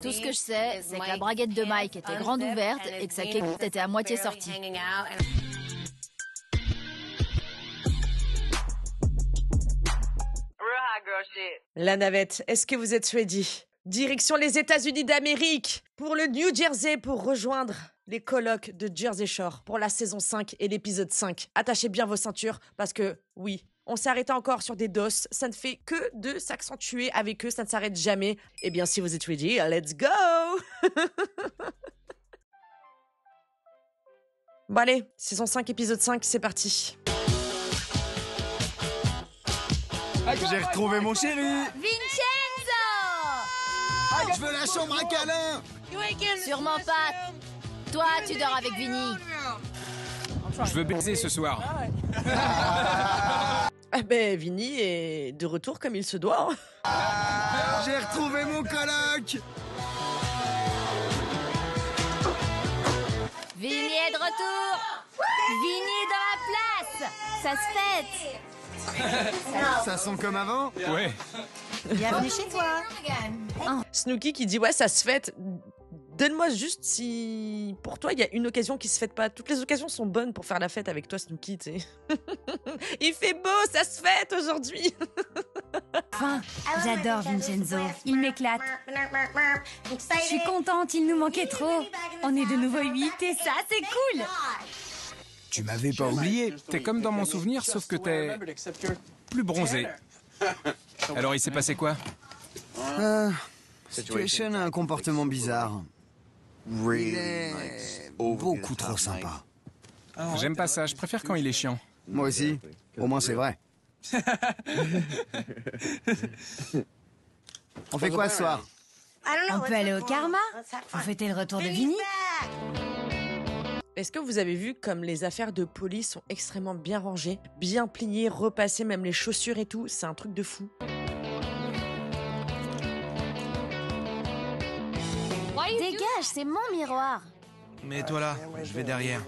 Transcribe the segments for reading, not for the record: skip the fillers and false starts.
Tout ce que je sais, c'est que la braguette de Mike était grande ouverte et que sa quéquette était à moitié sortie. La navette, est-ce que vous êtes ready? Direction les États-Unis d'Amérique pour le New Jersey pour rejoindre les colocs de Jersey Shore pour la saison 5 et l'épisode 5. Attachez bien vos ceintures parce que, oui, on s'est arrêté encore sur des dos. Ça ne fait que de s'accentuer avec eux, ça ne s'arrête jamais. Eh bien, si vous êtes ready, let's go! Bon allez, saison 5, épisode 5, c'est parti. J'ai retrouvé mon chéri. Vincenzo! Je veux la chambre à câlin. Sûrement pas. Toi, tu dors avec Vinny. Je veux baiser ce soir. Ah ben, Vinny est de retour comme il se doit. J'ai retrouvé mon coloc. Vinny est de retour. Vinny est dans la place. Ça se fête. Ça sent comme avant. Ouais. Bienvenue chez toi. Snooki qui dit ouais, ça se fête. Donne-moi juste si pour toi il y a une occasion qui se fête pas. Toutes les occasions sont bonnes pour faire la fête avec toi, Snooki, tu sais. Il fait beau, ça se fête aujourd'hui. Enfin, j'adore Vincenzo, il m'éclate. Je suis contente, il nous manquait trop. On est de nouveau 8 et ça, c'est cool. Tu m'avais pas oublié. T'es comme dans mon souvenir, sauf que t'es plus bronzé. Alors il s'est passé quoi? Situation a un comportement bizarre. Il est beaucoup trop sympa. J'aime pas ça, je préfère quand il est chiant. Moi aussi. Au moins c'est vrai. On fait quoi ce soir? On peut aller au Karma pour fêter le retour de Vinny. Est-ce que vous avez vu comme les affaires de police sont extrêmement bien rangées, bien pliées, repassées, même les chaussures et tout, c'est un truc de fou. Dégage, c'est mon miroir. Mets-toi là, je vais derrière.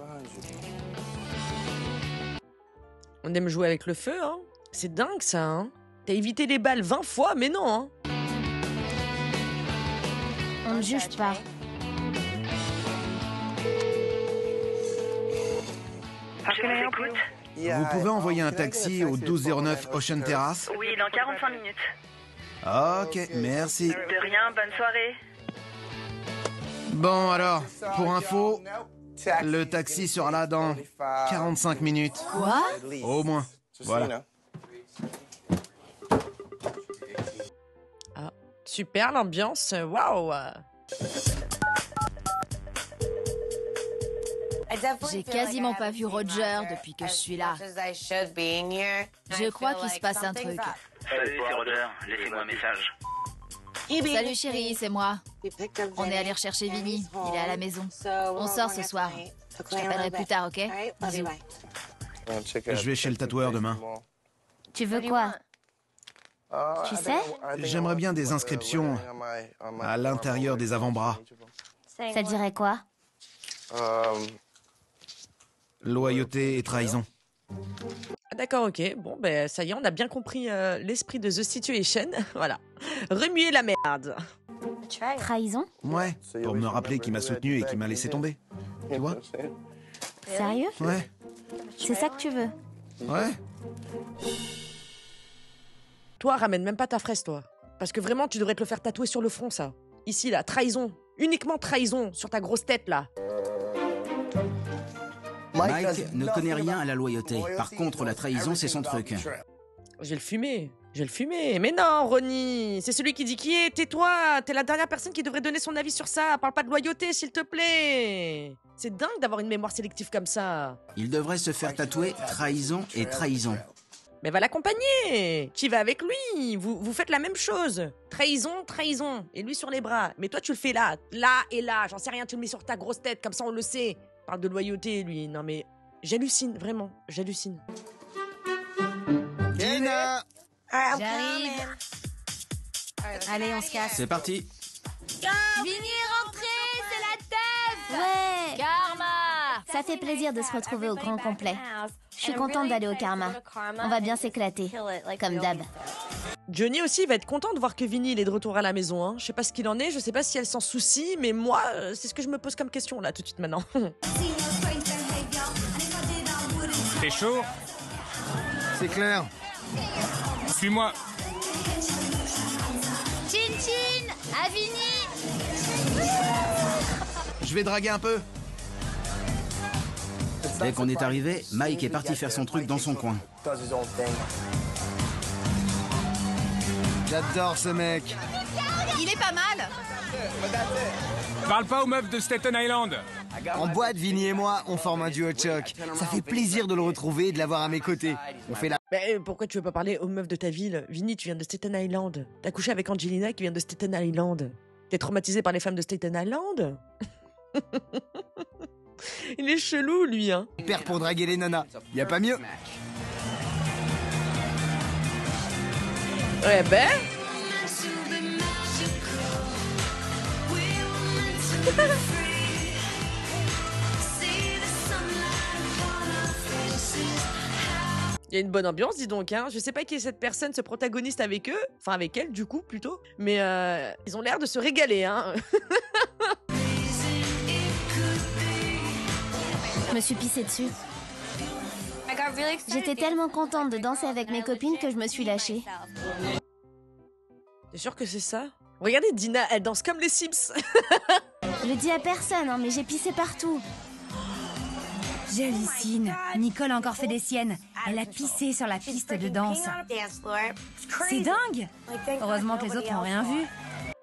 On aime jouer avec le feu, hein. C'est dingue ça, hein. T'as évité les balles 20 fois, mais non, hein. On ne juge pas. Vous pouvez envoyer un taxi au 1209 Ocean Terrace? Oui, dans 45 minutes. Ok, merci. De rien, bonne soirée. Bon alors, pour info, le taxi sera là dans 45 minutes. Quoi? Au moins. Voilà. Ah, super l'ambiance, waouh. J'ai quasiment pas vu Roger depuis que je suis là. Je crois qu'il se passe un truc. Salut, c'est Roger. Laissez-moi un message. Salut chérie, c'est moi. On est allé rechercher Vinny, il est à la maison. On sort ce soir. Je t'appellerai plus tard, ok? Bisous. Je vais chez le tatoueur demain. Tu veux quoi? Tu sais? J'aimerais bien des inscriptions à l'intérieur des avant-bras. Ça dirait quoi? Loyauté et trahison. Ah, d'accord, ok. Bon, ben ça y est, on a bien compris l'esprit de The Situation. Voilà. Remuer la merde. Trahison? Ouais, pour me rappeler qui m'a soutenu et qui m'a laissé tomber. Tu vois? Sérieux? Ouais, C'est ça que tu veux? ouais. Toi, ramène même pas ta fraise, toi. Parce que vraiment, tu devrais te le faire tatouer sur le front, ça. Ici, là, trahison. Uniquement trahison sur ta grosse tête, là. Mike ne connaît rien à la loyauté. Par contre, la trahison, c'est son truc. Je vais le fumer. Je vais le fumer. Mais non, Ronnie. C'est celui qui dit qui est. Tais-toi. T'es la dernière personne qui devrait donner son avis sur ça. Parle pas de loyauté, s'il te plaît. C'est dingue d'avoir une mémoire sélective comme ça. Il devrait se faire tatouer trahison et trahison. Mais va l'accompagner. Tu vas avec lui. Vous faites la même chose. Trahison, trahison. Et lui sur les bras. Mais toi, tu le fais là. Là et là. J'en sais rien. Tu le mets sur ta grosse tête. Comme ça, on le sait. Parle de loyauté, lui. Non, mais j'hallucine. Vraiment. J'hallucine. Gina! J'arrive. Allez, on se casse. C'est parti. Vinny est rentré, c'est la teuf! Ouais! Karma! Ça fait plaisir de se retrouver au grand complet. Je suis contente d'aller au Karma. On va bien s'éclater, comme d'hab. Johnny aussi, il va être content de voir que Vinny, il est de retour à la maison. Hein. Je sais pas ce qu'il en est, je sais pas si elle s'en soucie, mais moi, c'est ce que je me pose comme question, là, tout de suite, maintenant. T'es chaud? C'est clair. Suis-moi. Chin Chin, à Vinny. Je vais draguer un peu. Dès qu'on est arrivé, Mike est parti faire son truc dans son coin. J'adore ce mec. Il est pas mal. Parle pas aux meufs de Staten Island. En boîte, Vinny et moi, on forme un duo choc. Ça fait plaisir de le retrouver et de l'avoir à mes côtés. On fait la... Mais pourquoi tu veux pas parler aux meufs de ta ville? Vinny, tu viens de Staten Island. T'as couché avec Angelina qui vient de Staten Island. T'es traumatisé par les femmes de Staten Island? Il est chelou, lui, hein. Père pour draguer les nanas. Y a pas mieux. Ouais, ben... Il y a une bonne ambiance, dis donc, hein. Je sais pas qui est cette personne, ce protagoniste avec eux. Enfin, avec elle, du coup, plutôt. Mais ils ont l'air de se régaler, hein. Je me suis pissée dessus. J'étais tellement contente de danser avec mes copines que je me suis lâchée. T'es sûr que c'est ça? Regardez, Dina, elle danse comme les Sims. Je le dis à personne, hein, mais j'ai pissé partout. J'hallucine. Nicole a encore fait des siennes. Elle a pissé sur la piste de danse. C'est dingue. Heureusement que les autres n'ont rien vu.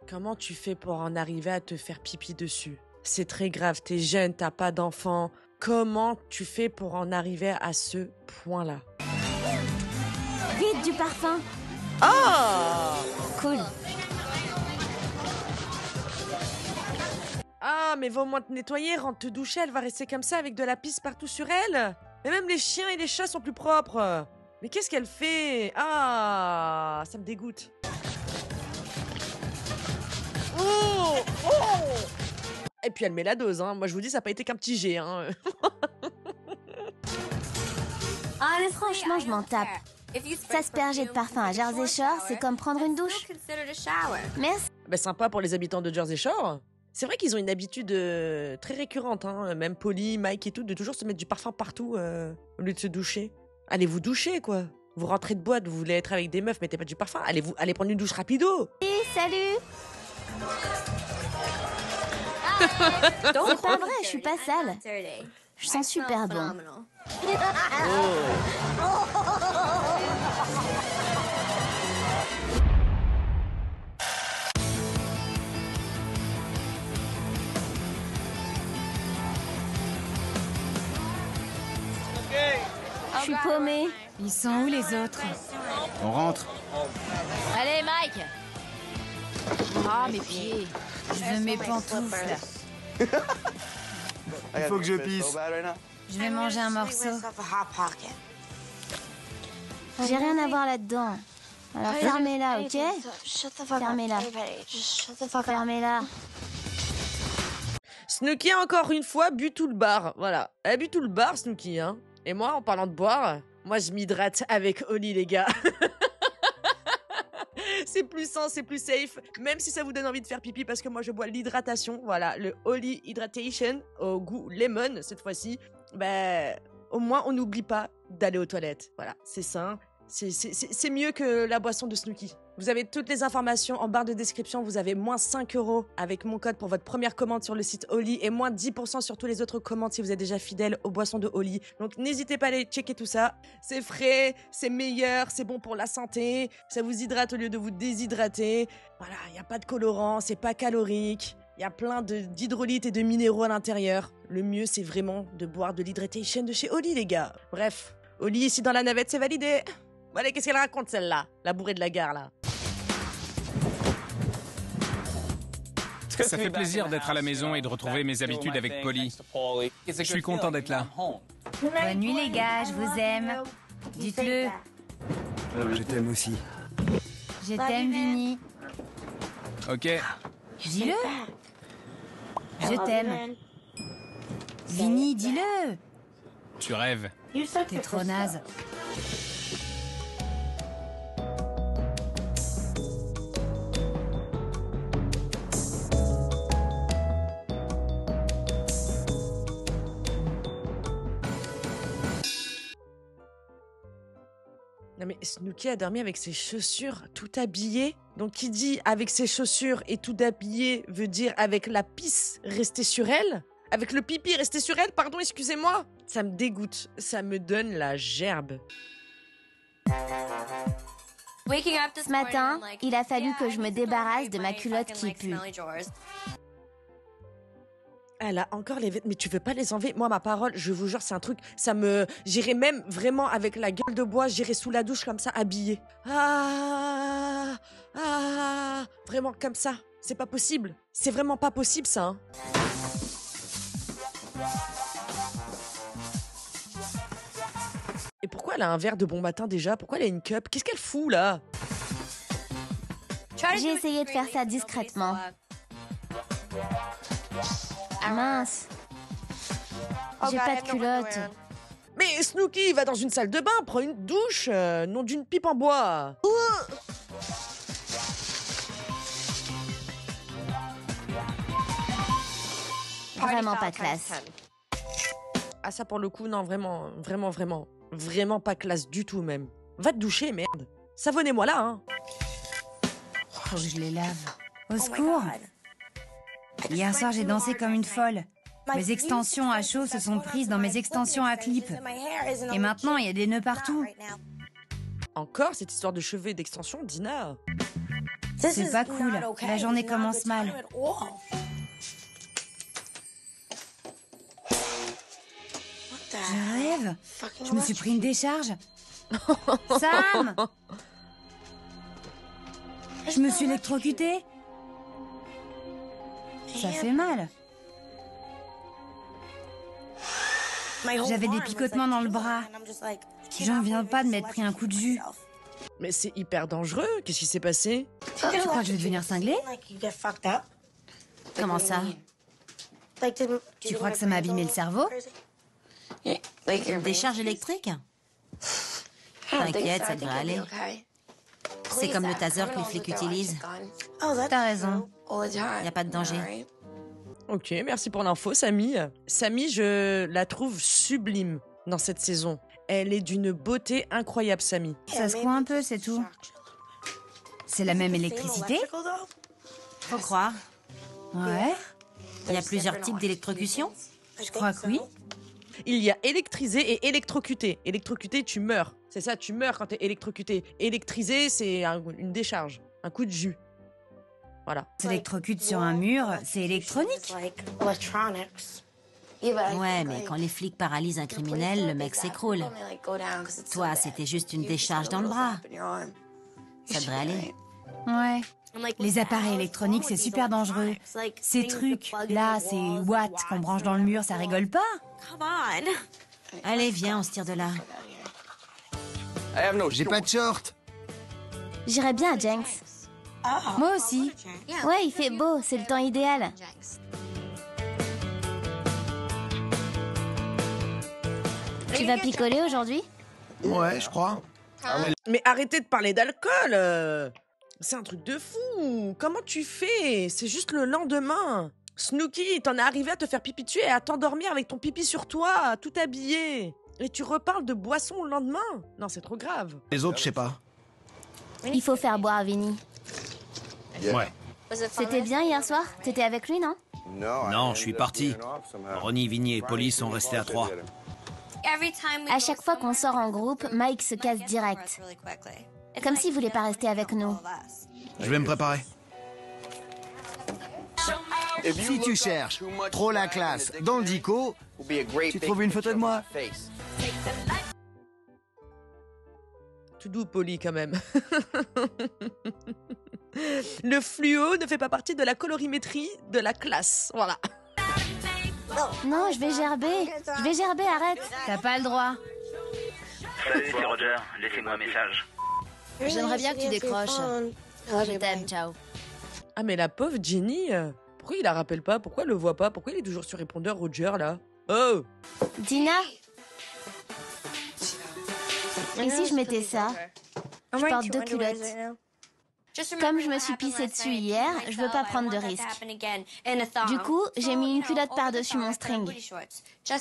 Comment tu fais pour en arriver à te faire pipi dessus? C'est très grave, t'es jeune, t'as pas d'enfant. Comment tu fais pour en arriver à ce point-là? Vite, du parfum. Oh! Cool. Ah, mais va au moins te nettoyer, rentre te doucher, elle va rester comme ça avec de la pisse partout sur elle. Et même les chiens et les chats sont plus propres. Mais qu'est-ce qu'elle fait? Ah, ça me dégoûte. Oh! Oh! Et puis elle met la dose, hein. Moi je vous dis, ça n'a pas été qu'un petit jet, hein. Franchement, je m'en tape. S'asperger de parfum à Jersey Shore, c'est comme prendre une douche. Merci. Bah, sympa pour les habitants de Jersey Shore. C'est vrai qu'ils ont une habitude très récurrente, hein. Même Polly, Mike et tout, de toujours se mettre du parfum partout au lieu de se doucher. Allez vous doucher, quoi. Vous rentrez de boîte, vous voulez être avec des meufs, mettez pas du parfum. Allez prendre une douche rapido. Salut. C'est pas vrai, je suis pas sale. Je sens super bon. Je suis paumée. Ils sont où les autres? On rentre. Allez, Mike. Ah, mes pieds. Je veux mes pantoufles. Il faut que je pisse. Je vais manger un morceau. J'ai rien à voir là-dedans. Alors fermez-la, ok? Fermez-la. Fermez-la. Snooki a encore une fois bu tout le bar. Voilà. Elle a bu tout le bar, Snooki, hein. Et moi, en parlant de boire, moi je m'hydrate avec Oli, les gars. C'est plus sain, c'est plus safe, même si ça vous donne envie de faire pipi, parce que moi je bois l'hydratation, voilà, le Oli Hydration au goût lemon cette fois-ci. Ben, au moins on n'oublie pas d'aller aux toilettes, voilà, c'est sain, c'est mieux que la boisson de Snooki. Vous avez toutes les informations en barre de description, vous avez moins 5 € avec mon code pour votre première commande sur le site Oli et moins 10% sur tous les autres commandes si vous êtes déjà fidèle aux boissons de Oli. Donc n'hésitez pas à aller checker tout ça. C'est frais, c'est meilleur, c'est bon pour la santé, ça vous hydrate au lieu de vous déshydrater. Voilà, il n'y a pas de colorant, c'est pas calorique. Il y a plein d'hydrolytes et de minéraux à l'intérieur. Le mieux, c'est vraiment de boire de l'hydratation de chez Oli, les gars. Bref, Oli ici dans la navette, c'est validé. Bon, allez, qu'est-ce qu'elle raconte celle-là? La bourrée de la gare, là. Ça fait plaisir d'être à la maison et de retrouver mes habitudes avec Polly. Je suis content d'être là. Bonne nuit les gars, je vous aime. Dites-le. Je t'aime aussi. Je t'aime, Vinny. Ok. Dis-le. Je t'aime. Vinny, dis-le. Tu rêves. T'es trop naze. Non mais Snooki a dormi avec ses chaussures tout habillées. Donc qui dit avec ses chaussures et tout habillé veut dire avec la pisse restée sur elle. Avec le pipi resté sur elle, pardon, excusez-moi. Ça me dégoûte, ça me donne la gerbe. Ce matin, il a fallu que je me débarrasse de ma culotte qui pue. Elle a encore les vêtements, mais tu veux pas les enlever? Moi, ma parole, je vous jure, c'est un truc, ça me... J'irai même vraiment avec la gueule de bois, j'irai sous la douche comme ça, habillée. Vraiment comme ça. C'est pas possible. C'est vraiment pas possible, ça. Hein. Et pourquoi elle a un verre de bon matin déjà? Pourquoi elle a une cup? Qu'est-ce qu'elle fout, là? J'ai essayé de faire ça discrètement. Mince. J'ai pas de culotte. Mais Snooki va dans une salle de bain, prend une douche, non d'une pipe en bois. Vraiment pas classe. Ah ça pour le coup, non, vraiment pas classe du tout même. Va te doucher, merde. Savonnez-moi là, hein. Faut que je les lave. Au secours. Hier soir, j'ai dansé comme une folle. Mes extensions à chaud se sont prises dans mes extensions à clip. Et maintenant, il y a des nœuds partout. Encore cette histoire de cheveux et d'extension, Dina? C'est pas cool. La journée commence mal. Je rêve. Je me suis pris une décharge. Sam! Je me suis électrocutée. Ça fait mal. J'avais des picotements dans le bras. J'en viens pas de m'être pris un coup de jus. Mais c'est hyper dangereux. Qu'est-ce qui s'est passé? Tu crois que je vais devenir cinglée? Comment ça? Tu crois que ça m'a abîmé le cerveau? Une décharge électrique? T'inquiète, ça devrait aller. C'est comme le taser que les flics utilisent. T'as raison. Y a pas de danger. Ok, merci pour l'info, Samy. Samy, je la trouve sublime dans cette saison. Elle est d'une beauté incroyable, Samy. Ça secoue un peu, c'est tout. C'est la même électricité? Faut croire. Ouais. Il y a plusieurs types d'électrocution? Je crois que oui. Il y a électrisé et électrocuté. Électrocuté, tu meurs. C'est ça, tu meurs quand t'es électrocuté. Électrisé, c'est une décharge, un coup de jus. Voilà. S'électrocute sur un mur, c'est électronique. Ouais, mais quand les flics paralysent un criminel, le mec s'écroule. Toi, c'était juste une décharge dans le bras. Ça devrait aller. Ouais. Les appareils électroniques, c'est super dangereux. Ces trucs, là, ces watts qu'on branche dans le mur, ça rigole pas. Allez, viens, on se tire de là. J'ai pas de short. J'irais bien à Jenks. Moi aussi. Ouais, il fait beau, c'est le temps idéal. Tu vas picoler aujourd'hui? Ouais, je crois. Mais arrêtez de parler d'alcool. C'est un truc de fou. Comment tu fais? C'est juste le lendemain. Snooki, t'en es arrivé à te faire pipi dessus et à t'endormir avec ton pipi sur toi, tout habillé. Et tu reparles de boisson le lendemain? Non, c'est trop grave. Les autres, je sais pas. Il faut faire boire Vinny. Ouais. C'était bien hier soir? T'étais avec lui, non? Non, je suis parti. Ronnie, Vinny et Polly sont restés à 3. À chaque fois qu'on sort en groupe, Mike se casse direct. Comme s'il voulait pas rester avec nous. Je vais me préparer. Si tu cherches trop la classe dans le dico, tu trouves une photo de moi? Tout doux, Polly, quand même. Le fluo ne fait pas partie de la colorimétrie de la classe. Voilà. Non, je vais gerber, arrête. T'as pas le droit. Salut, c'est Roger. Laissez-moi un message. J'aimerais bien que tu décroches. Je t'aime, ciao. Ah, mais la pauvre Jenny, pourquoi il la rappelle pas? Pourquoi elle le voit pas? Pourquoi il est toujours sur répondeur, Roger, là? Oh! Dina? Et si je mettais ça? Je porte 2 culottes. Comme je me suis pissée dessus hier, je veux pas prendre de risques. Du coup, j'ai mis une culotte par-dessus mon string.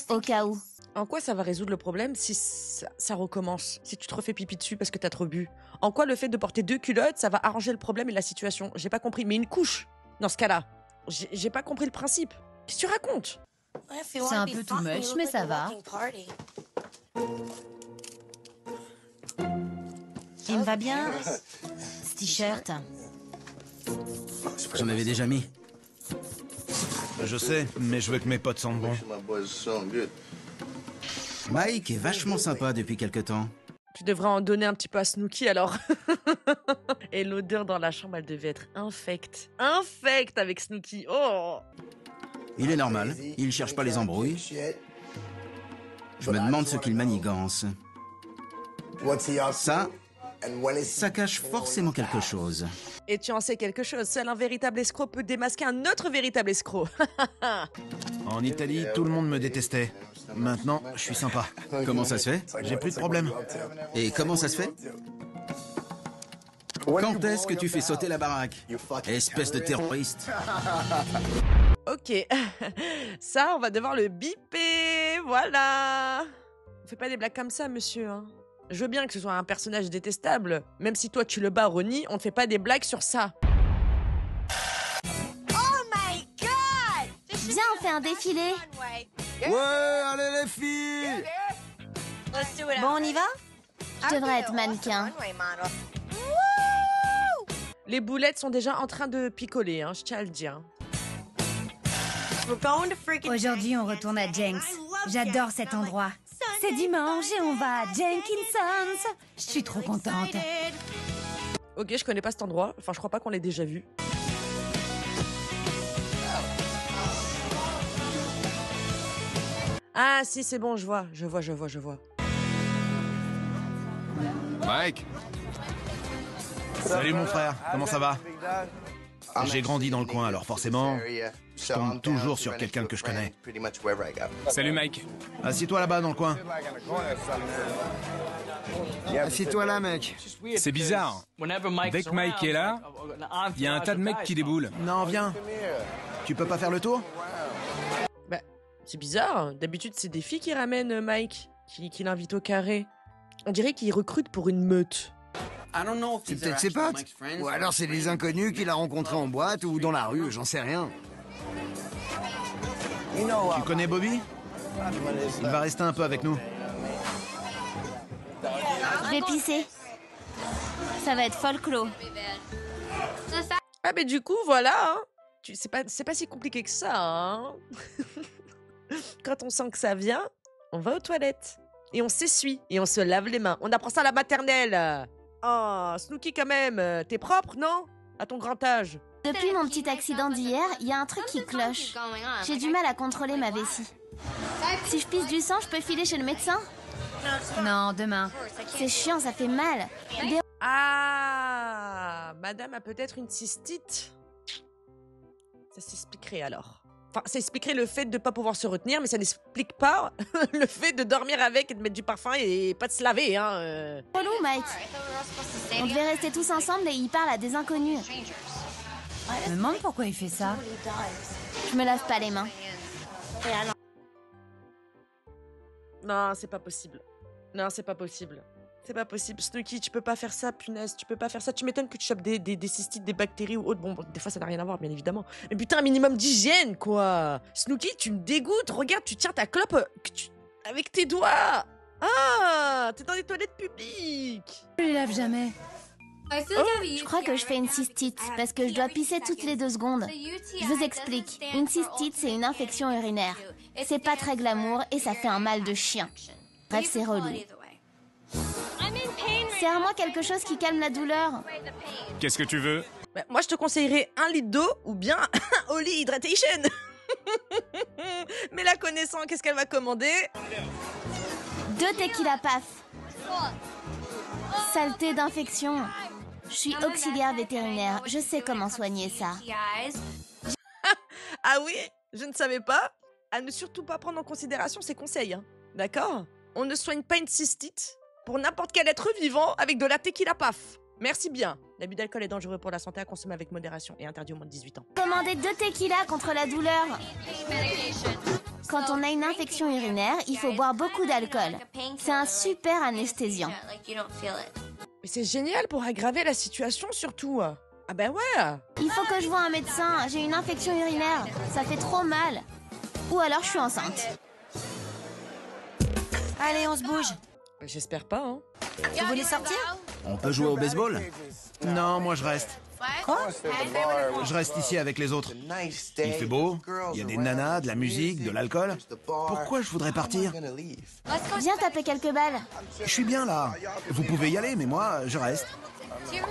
Au cas où. En quoi ça va résoudre le problème si ça recommence? Si tu te refais pipi dessus parce que t'as trop bu? En quoi le fait de porter 2 culottes, ça va arranger le problème et la situation? J'ai pas compris. Mais une couche, dans ce cas-là. J'ai pas compris le principe. Qu'est-ce que tu racontes? C'est un peu too much, mais ça va. Il me va bien, ce t-shirt. J'en avais déjà mis. Je sais, mais je veux que mes potes sentent bon. Mike est vachement sympa depuis quelque temps. Tu devrais en donner un petit peu à Snooki alors. Et l'odeur dans la chambre, elle devait être infecte. Infecte avec Snooki. Oh! Il est normal, il cherche pas les embrouilles. Je me demande ce qu'il manigance. Ça cache forcément quelque chose. Et tu en sais quelque chose. Seul un véritable escroc peut démasquer un autre véritable escroc. En Italie, tout le monde me détestait. Maintenant, je suis sympa. Comment ça se fait? J'ai plus de problème. Et comment ça se fait? Quand est-ce que tu fais sauter la baraque? Espèce de terroriste. Ok. Ça, on va devoir le biper. Voilà. On fait pas des blagues comme ça, monsieur. Hein. Je veux bien que ce soit un personnage détestable. Même si toi, tu le bats, Ronnie, on ne fait pas des blagues sur ça. Viens, on fait un défilé. Ouais, allez les filles! Bon, on y va? Je devrais être mannequin. Les boulettes sont déjà en train de picoler, hein, je tiens à le dire. Aujourd'hui, on retourne à Jenks. J'adore cet endroit. C'est dimanche et on va à Jenkinson's. Je suis trop contente. Ok, je connais pas cet endroit. Enfin, je crois pas qu'on l'ait déjà vu. Ah si, c'est bon, je vois. Mike! Salut mon frère, comment ça va? J'ai grandi dans le coin, alors forcément, je tombe toujours sur quelqu'un que je connais. Salut Mike. Assis-toi là-bas dans le coin. Assis-toi là, mec. C'est bizarre. Dès que Mike est là, il y a un tas de mecs qui déboulent. Non, viens. Tu peux pas faire le tour? Bah, c'est bizarre. D'habitude, c'est des filles qui ramènent Mike, qui l'invitent au carré. On dirait qu'ils recrutent pour une meute. C'est peut-être ses potes. Ou alors c'est des inconnus qu'il a rencontrés en boîte ou dans la rue, j'en sais rien. Tu connais Bobby? Il va rester un peu avec nous. Je vais pisser. Ça va être folklore. Ah mais du coup, voilà. Hein. C'est pas si compliqué que ça. Hein. Quand on sent que ça vient, on va aux toilettes. Et on s'essuie. Et on se lave les mains. On apprend ça à la maternelle. Oh, Snooki quand même. T'es propre, non? À ton grand âge. Depuis mon petit accident d'hier, il y a un truc qui cloche. J'ai du mal à contrôler ma vessie. Si je pisse du sang, je peux filer chez le médecin? Non, demain. C'est chiant, ça fait mal. Ah, madame a peut-être une cystite. Ça s'expliquerait alors. Enfin, ça expliquerait le fait de ne pas pouvoir se retenir, mais ça n'explique pas le fait de dormir avec et de mettre du parfum et pas de se laver. Hein. Relou, Mike. On devait rester tous ensemble et il parle à des inconnus. Je me demande pourquoi il fait ça. Je me lave pas les mains. Non, c'est pas possible. Non, c'est pas possible. C'est pas possible. Snooki, tu peux pas faire ça, punaise. Tu peux pas faire ça. Tu m'étonnes que tu chopes des cystites, des bactéries ou autre. Bon, des fois, ça n'a rien à voir, bien évidemment. Mais putain, un minimum d'hygiène, quoi. Snooki, tu me dégoûtes. Regarde, tu tiens ta clope avec tes doigts. Ah, t'es dans les toilettes publiques. Je les lave jamais. Je crois que je fais une cystite parce que je dois pisser toutes les 2 secondes. Je vous explique. Une cystite, c'est une infection urinaire. C'est pas très glamour et ça fait un mal de chien. Bref, c'est relou. Serre-moi quelque chose qui calme la douleur. Qu'est-ce que tu veux? Bah, moi, je te conseillerais 1 litre d'eau ou bien Holy Hydration. Mais la connaissant, qu'est-ce qu'elle va commander? 2 tequila paf. Saleté d'infection. Je suis auxiliaire vétérinaire. Je sais comment soigner ça. Ah oui? Je ne savais pas. À ne surtout pas prendre en considération ces conseils. Hein. D'accord? On ne soigne pas une cystite pour n'importe quel être vivant avec de la tequila paf. Merci bien. L'abus d'alcool est dangereux pour la santé, à consommer avec modération et interdit aux moins de 18 ans. Commandez 2 tequilas contre la douleur. Quand on a une infection urinaire, il faut boire beaucoup d'alcool. C'est un super anesthésiant. Mais c'est génial pour aggraver la situation surtout. Ah ben ouais. Il faut que je voie un médecin. J'ai une infection urinaire. Ça fait trop mal. Ou alors je suis enceinte. Allez, on se bouge. J'espère pas, hein. Vous voulez sortir? On peut jouer au baseball? Non, moi je reste. Quoi? Je reste ici avec les autres. Il fait beau, il y a des nanas, de la musique, de l'alcool. Pourquoi je voudrais partir? Viens taper quelques balles. Je suis bien là. Vous pouvez y aller, mais moi, je reste.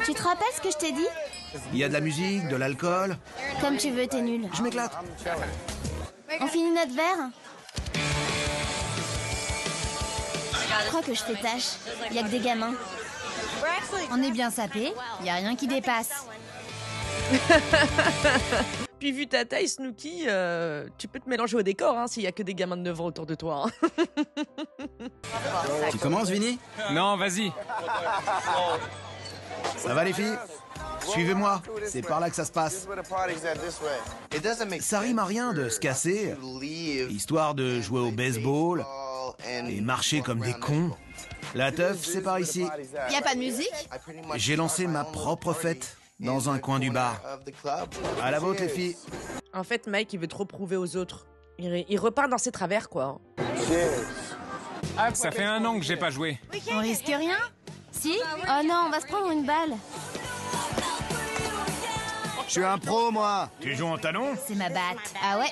Tu te rappelles ce que je t'ai dit? Il y a de la musique, de l'alcool. Comme tu veux, t'es nul. Je m'éclate. On finit notre verre? Je crois que je fais tâche. Il y a que des gamins. On est bien sapés, y a rien qui dépasse. Puis vu ta taille, Snooki, tu peux te mélanger au décor, hein, s'il y a que des gamins de 9 ans autour de toi. Hein. Tu commences, Vinny? Non, vas-y. Ça va les filles? Suivez-moi, c'est par là que ça se passe. Ça rime à rien de se casser, histoire de jouer au baseball et marcher comme des cons. La teuf, c'est par ici. Y a pas de musique? J'ai lancé ma propre fête dans un coin du bar. À la vôtre, les filles. En fait, Mike, il veut trop prouver aux autres. Il repart dans ses travers, quoi. Ça fait 1 an que j'ai pas joué. On risque rien? Si? Oh non, on va se prendre une balle. Je suis un pro, moi. Tu joues en talon? C'est ma batte. Ah ouais?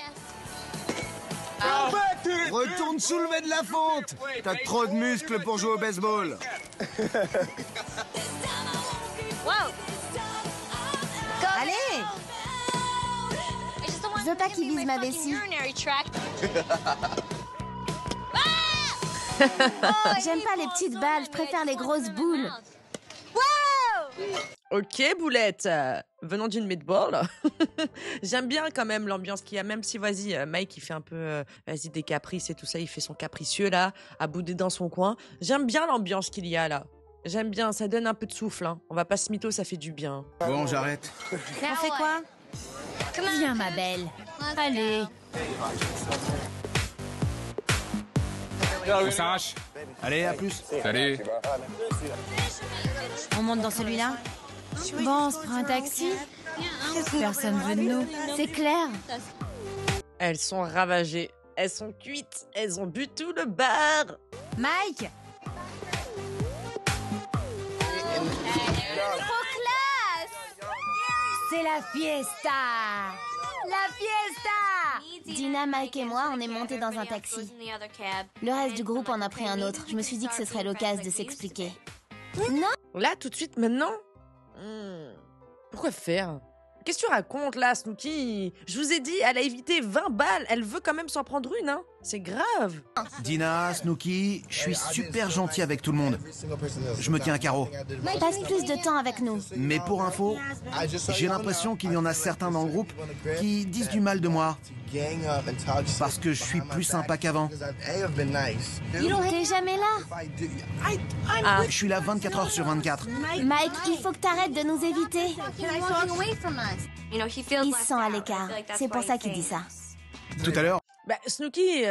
Retourne soulever de la fonte. T'as trop de muscles pour jouer au baseball. Allez! Je veux pas qu'il vise ma vessie. J'aime pas les petites balles, je préfère les grosses boules. Ok, Boulette, venant d'une meatball, j'aime bien quand même l'ambiance qu'il y a, même si, vas-y, Mike, il fait un peu, vas-y, des caprices et tout ça, il fait son capricieux, là, à bouder dans son coin. J'aime bien l'ambiance qu'il y a, là. J'aime bien, ça donne un peu de souffle, hein. On va pas se mytho, ça fait du bien. Bon, j'arrête. On fait quoi? Viens, ma belle. Allez. On s'arrache. Allez, à plus. Salut. On monte dans celui-là? Bon, on se prend un taxi? Personne veut de nous. C'est clair. Elles sont ravagées, elles sont cuites, elles ont bu tout le bar. Mike! Trop classe! C'est la fiesta! La fiesta! Dina, Mike et moi, on est montés dans un taxi. Le reste du groupe en a pris un autre. Je me suis dit que ce serait l'occasion de s'expliquer. Non! Là, tout de suite, maintenant? Pourquoi faire? Qu'est-ce que tu racontes, là, Snooki? Je vous ai dit, elle a évité 20 balles. Elle veut quand même s'en prendre une, hein? C'est grave. Dina, Snooki, je suis super gentil avec tout le monde. Je me tiens à carreau. Passe plus de temps avec nous. Mais pour info, j'ai l'impression qu'il y en a certains dans le groupe qui disent du mal de moi. Parce que je suis plus sympa qu'avant. T'es jamais là. Je suis là 24 heures sur 24. Mike, il faut que t'arrêtes de nous éviter. Il se sent à l'écart. C'est pour ça qu'il dit ça. Tout à l'heure, Bah, Snooki,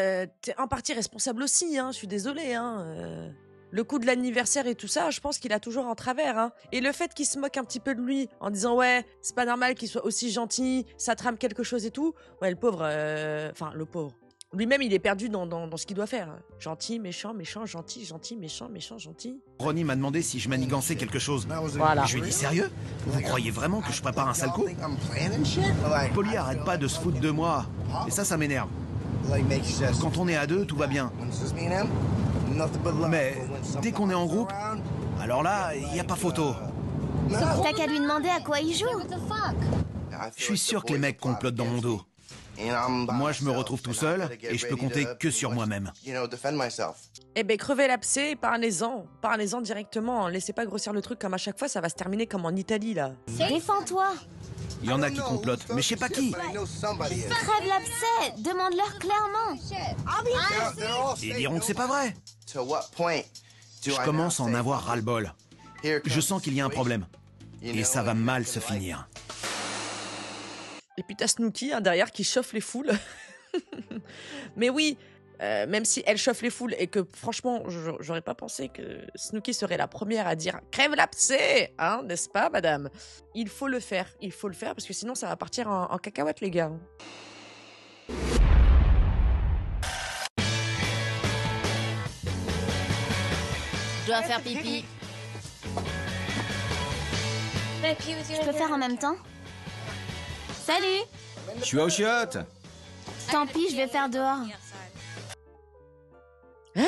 t'es en partie responsable aussi, hein. Je suis désolée, hein. Le coup de l'anniversaire et tout ça, je pense qu'il a toujours en travers, hein. Et le fait qu'il se moque un petit peu de lui en disant ouais, c'est pas normal qu'il soit aussi gentil, ça trame quelque chose et tout. Ouais, le pauvre, enfin le pauvre. Lui-même, il est perdu dans ce qu'il doit faire. Gentil, méchant, méchant, gentil, gentil, méchant, méchant, gentil. Ronnie m'a demandé si je manigançais quelque chose. Voilà. Je lui ai dit sérieux? Vous croyez vraiment que je prépare un sale coup? Polly arrête pas de se foutre de moi. Et ça m'énerve. Quand on est à deux, tout va bien. Mais dès qu'on est en groupe, alors là, il n'y a pas photo. T'as qu'à lui demander à quoi il joue. Je suis sûr que les mecs complotent dans mon dos. Moi, je me retrouve tout seul et je peux compter que sur moi-même. Eh ben, crevez l'abcès et parlez-en. Parlez-en directement. Laissez pas grossir le truc comme à chaque fois, ça va se terminer comme en Italie, là. Défends-toi. Il y en a qui complotent, mais je sais pas qui. Crève l'abcès. Demande-leur clairement. Ils diront que c'est pas vrai. Je commence à en avoir ras-le-bol. Je sens qu'il y a un problème. Et ça va mal se finir. Et puis t'as Snooki hein, derrière qui chauffe les foules. Mais oui, même si elle chauffe les foules et que franchement, j'aurais pas pensé que Snooki serait la première à dire « Crève l'abcès !» hein, n'est-ce pas, madame? Il faut le faire parce que sinon ça va partir en cacahuète, les gars. Je dois faire pipi. Je peux faire en même temps? Salut! Je suis aux chiottes. Tant pis, je vais faire dehors. Hein?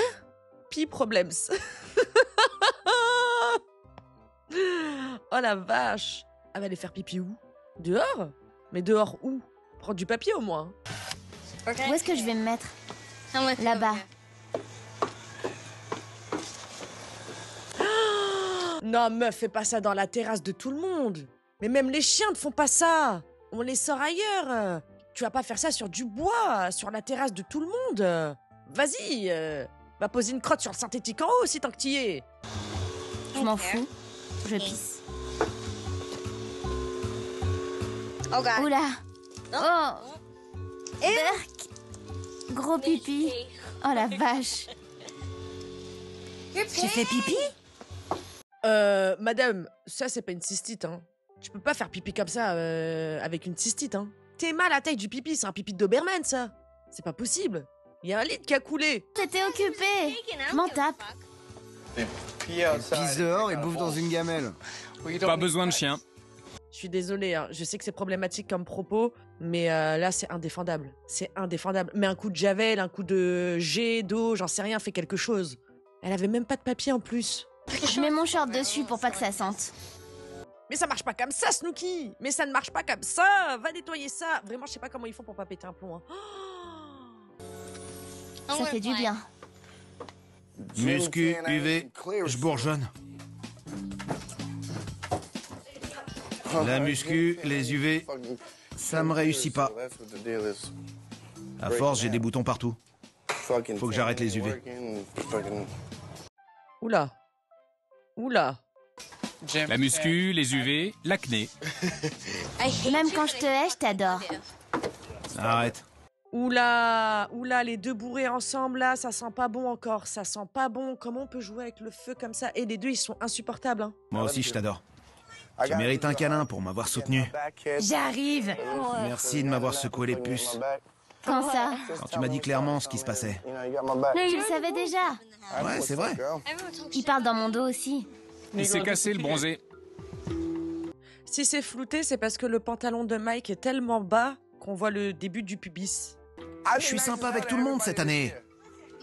Pis problems. Oh la vache. Elle va aller faire pipi où? Dehors? Mais dehors où? Prendre du papier au moins. Où est-ce que je vais me mettre? Là-bas. Non meuf, fais pas ça dans la terrasse de tout le monde. Mais même les chiens ne font pas ça. On les sort ailleurs. Tu vas pas faire ça sur du bois, sur la terrasse de tout le monde. Vas-y, va poser une crotte sur le synthétique en haut si tant que t'y es. Je m'en fous. Je pisse. Oula. Oh. Berk. Gros pipi. Oh la vache. Tu fais pipi? Madame, ça c'est pas une cystite, hein. Tu peux pas faire pipi comme ça avec une cystite, hein. T'es mal à la taille du pipi, c'est un pipi de Doberman, ça. C'est pas possible. Il y a un litre qui a coulé. T'étais occupé. Je m'en tape. Elle pisse dehors et bouffe dans une gamelle. Pas besoin de chien. Je suis désolée, hein. Je sais que c'est problématique comme propos, mais là c'est indéfendable. C'est indéfendable. Mais un coup de javel, un coup de jet d'eau, j'en sais rien, fait quelque chose. Elle avait même pas de papier en plus. Je mets mon short dessus pour pas que ça sente. Mais ça marche pas comme ça, Snooki. Mais ça ne marche pas comme ça. Va nettoyer ça. Vraiment, je sais pas comment ils font pour pas péter un plomb. Hein. Ça fait du bien. Muscu, UV, je bourgeonne. La muscu, les UV, ça me réussit pas. À force, j'ai des boutons partout. Faut que j'arrête les UV. Oula. Oula. La muscu, les UV, l'acné. Même quand je te hais, je t'adore. Arrête. Oula. Oula, les deux bourrés ensemble, là, ça sent pas bon encore. Ça sent pas bon. Comment on peut jouer avec le feu comme ça? Et les deux, ils sont insupportables. Hein. Moi aussi, je t'adore. Tu mérites un câlin pour m'avoir soutenu. J'arrive. Merci de m'avoir secoué les puces. Quand ça? Quand tu m'as dit clairement ce qui se passait. Tu le savais déjà. Ouais, c'est vrai. Il parle dans mon dos aussi. Il s'est cassé le bronzé. Si c'est flouté, c'est parce que le pantalon de Mike est tellement bas qu'on voit le début du pubis. Je suis sympa avec tout le monde cette année.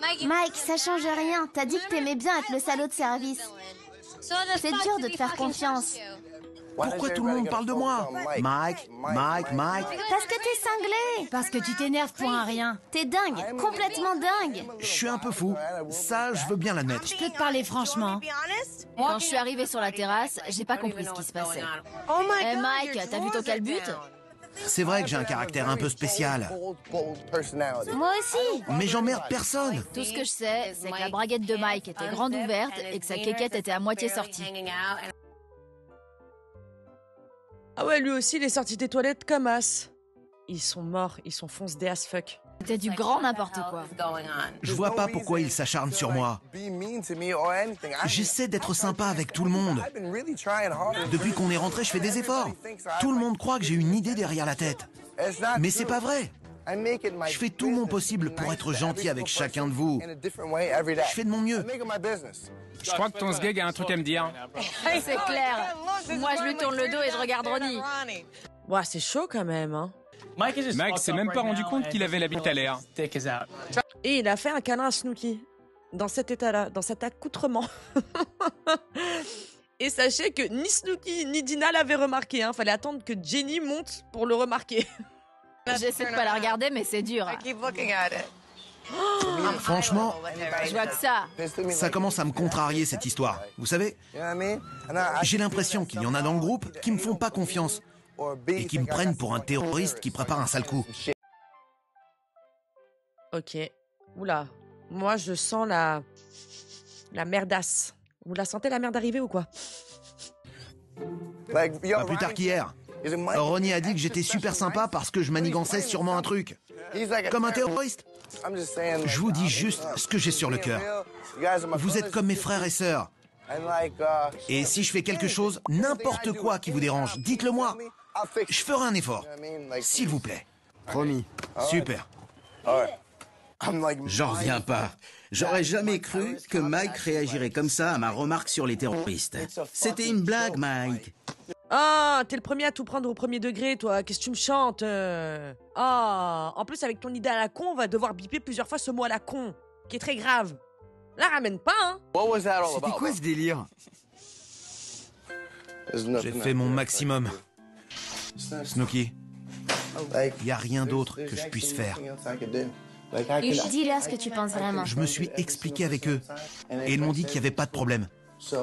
Mike, ça change rien. T'as dit que t'aimais bien être le salaud de service. C'est dur de te faire confiance. Pourquoi tout le monde parle de moi? Mike. Parce que t'es cinglé. Parce que tu t'énerves pour un rien. T'es dingue, complètement dingue. Je suis un peu fou. Ça, je veux bien l'admettre. Je peux te parler franchement. Quand je suis arrivée sur la terrasse, j'ai pas compris ce qui se passait. Eh Mike, t'as vu ton calbut? C'est vrai que j'ai un caractère un peu spécial. Moi aussi. Mais j'emmerde personne. Tout ce que je sais, c'est que la braguette de Mike était grande ouverte et que sa quéquette était à moitié sortie. Ah ouais, lui aussi, il est sorti des toilettes comme as. Ils sont morts, ils sont foncedés as fuck. C'était du grand n'importe quoi. Je vois pas pourquoi il s'acharne sur moi. J'essaie d'être sympa avec tout le monde. Depuis qu'on est rentré, je fais des efforts. Tout le monde croit que j'ai une idée derrière la tête. Mais c'est pas vrai. Je fais tout mon possible pour être gentil avec chacun de vous. Je fais de mon mieux. Je crois que ton sgeg a un truc à me dire. C'est clair. Moi, je lui tourne le dos et je regarde Ronnie. Ouais, c'est chaud quand même, hein. Mike s'est même pas rendu compte qu'il avait la bite à l'air. Et il a fait un câlin à Snooki. Dans cet état-là, dans cet accoutrement. Et sachez que ni Snooki ni Dina l'avaient remarqué. Hein. Fallait attendre que Jenny monte pour le remarquer. J'essaie de pas la regarder, mais c'est dur. Franchement, Je vois que ça. ça commence à me contrarier cette histoire. Vous savez, j'ai l'impression qu'il y en a dans le groupe qui me font pas confiance et qui me prennent pour un terroriste qui prépare un sale coup. Ok. Oula. Moi, je sens la merdasse. Vous la sentez la merde arriver ou quoi? Pas plus tard qu'hier. Ronnie a dit que j'étais super sympa parce que je manigançais sûrement un truc. Comme un terroriste. Je vous dis juste ce que j'ai sur le cœur. Vous êtes comme mes frères et sœurs. Et si je fais quelque chose, n'importe quoi qui vous dérange, dites-le moi. Je ferai un effort. S'il vous plaît. Promis. Super. J'en reviens pas. J'aurais jamais cru que Mike réagirait comme ça à ma remarque sur les terroristes. C'était une blague, Mike. Ah, t'es le premier à tout prendre au premier degré, toi. Qu'est-ce que tu me chantes? Ah, en plus, avec ton idée à la con, on va devoir biper plusieurs fois ce mot à la con, qui est très grave. Là, ramène pas, hein. C'était quoi ce délire? J'ai fait mon maximum. Snooki, il n'y a rien d'autre que je puisse faire. Dis-leur ce que tu penses vraiment. Je me suis expliqué avec eux. Et ils m'ont dit qu'il n'y avait pas de problème.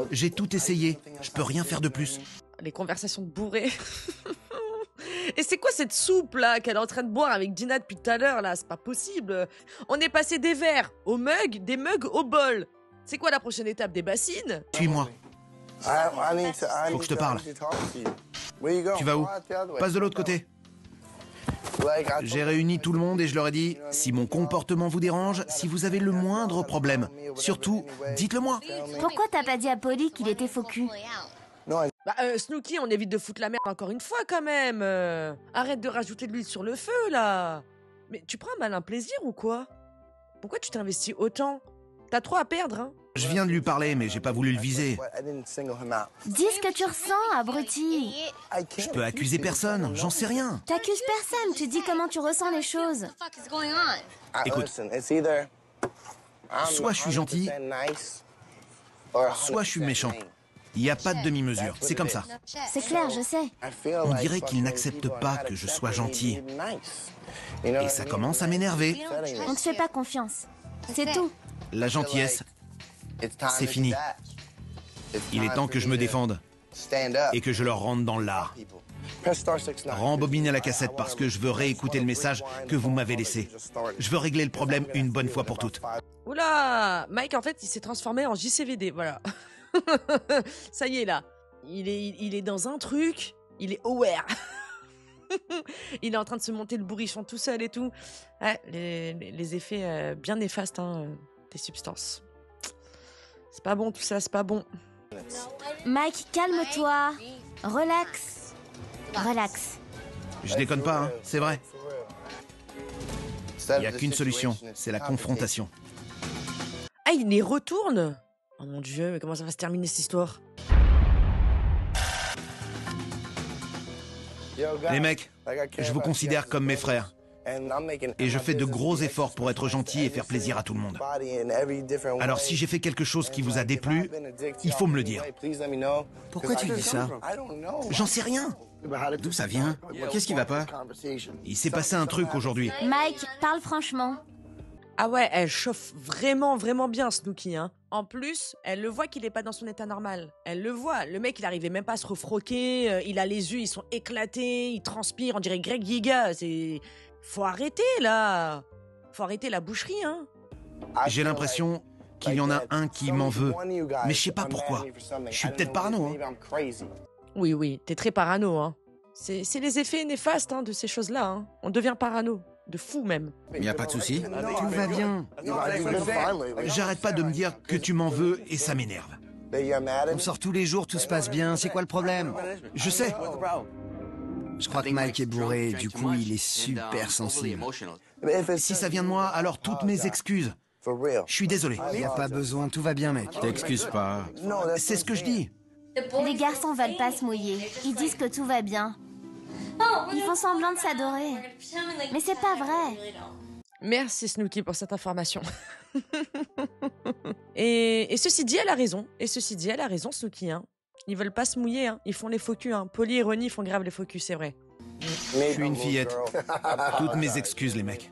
J'ai tout essayé. Je peux rien faire de plus. Les conversations de bourré. Et c'est quoi cette soupe là qu'elle est en train de boire avec Dina depuis tout à l'heure là? C'est pas possible. On est passé des verres au mug, des mugs au bol. C'est quoi la prochaine étape? Des bassines? Suis-moi. Faut que je te parle. Tu vas où? Passe de l'autre côté. J'ai réuni tout le monde et je leur ai dit, si mon comportement vous dérange, si vous avez le moindre problème, surtout, dites-le moi. Pourquoi t'as pas dit à Polly qu'il était faux cul? Snooki, on évite de foutre la merde encore une fois quand même. Arrête de rajouter de l'huile sur le feu là. Mais tu prends un malin plaisir ou quoi? Pourquoi tu t'investis autant? T'as trop à perdre, hein? Je viens de lui parler, mais j'ai pas voulu le viser. Dis ce que tu ressens, abruti. Je peux accuser personne, j'en sais rien. T'accuses personne, tu dis comment tu ressens les choses. Écoute, soit je suis gentil, soit je suis méchant. Il n'y a pas de demi-mesure, c'est comme ça. C'est clair, je sais. On dirait qu'il n'accepte pas que je sois gentil. Et ça commence à m'énerver. On te fait pas confiance. C'est tout. La gentillesse, c'est fini. Il est temps que je me défende et que je leur rentre dans l'art. Rembobinez la cassette parce que je veux réécouter le message que vous m'avez laissé. Je veux régler le problème une bonne fois pour toutes. Oula, Mike en fait il s'est transformé en JCVD, voilà. Ça y est là, il est dans un truc, il est aware. Il est en train de se monter le bourrichon tout seul et tout. Ouais, les effets bien néfastes des substances. C'est pas bon tout ça, c'est pas bon. Mike, calme-toi. Relax. Relax. Je déconne pas, hein, c'est vrai. Il n'y a qu'une solution, c'est la confrontation. Ah, il les retourne? Oh mon Dieu, mais comment ça va se terminer cette histoire? Les mecs, je vous considère comme mes frères. Et je fais de gros efforts pour être gentil et faire plaisir à tout le monde. Alors si j'ai fait quelque chose qui vous a déplu, il faut me le dire. Pourquoi tu dis ça? J'en sais rien. D'où ça vient? Qu'est-ce qui va pas? Il s'est passé un truc aujourd'hui. Mike, parle franchement. Ah ouais, elle chauffe vraiment, vraiment bien, Snooki, hein. En plus, elle le voit qu'il est pas dans son état normal. Elle le voit. Le mec, il arrivait même pas à se refroquer. Il a les yeux, ils sont éclatés. Il transpire, on dirait Greg Giga. C'est... Faut arrêter, là. Faut arrêter la boucherie, hein. J'ai l'impression qu'il y en a un qui m'en veut. Mais je sais pas pourquoi. Je suis peut-être parano, hein. Oui, t'es très parano, hein. C'est les effets néfastes, hein, de ces choses-là, hein. On devient parano. De fou, même. Y a pas de souci. Tout va bien. J'arrête pas de me dire que tu m'en veux et ça m'énerve. On sort tous les jours, tout se passe bien. C'est quoi le problème? Je sais. Je crois que Mike est bourré, du coup il est super sensible. Si ça vient de moi, alors toutes mes excuses. Je suis désolé. Y a pas besoin, tout va bien mec. T'excuses pas. C'est ce que je dis. Les garçons veulent pas se mouiller. Ils disent que tout va bien. Ils font semblant de s'adorer. Mais c'est pas vrai. Merci Snooki pour cette information. et ceci dit, elle a raison. Snooki, hein. Ils veulent pas se mouiller, hein. Ils font les faux culs, hein. Polly et Ronnie font grave les faux culs, c'est vrai. Je suis une fillette. Toutes mes excuses, les mecs.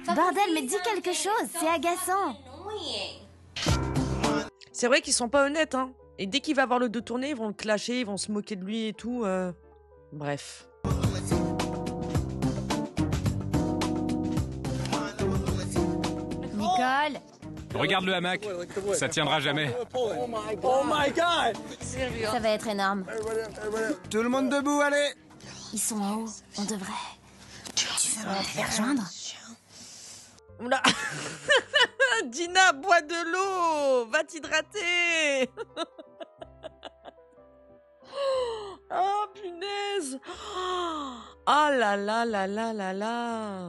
Bordel, mais dis quelque chose, c'est agaçant. C'est vrai qu'ils sont pas honnêtes, hein. Et dès qu'il va avoir le dos tourné, ils vont le clasher, ils vont se moquer de lui et tout. Bref. Nicole, Regarde le hamac. Ça tiendra jamais. Ça va être énorme. Tout le monde debout, allez! Ils sont en haut. On devrait... Tu veux les rejoindre? Oula. Dina, bois de l'eau. Va t'hydrater. Oh, punaise. Oh là là là là là là.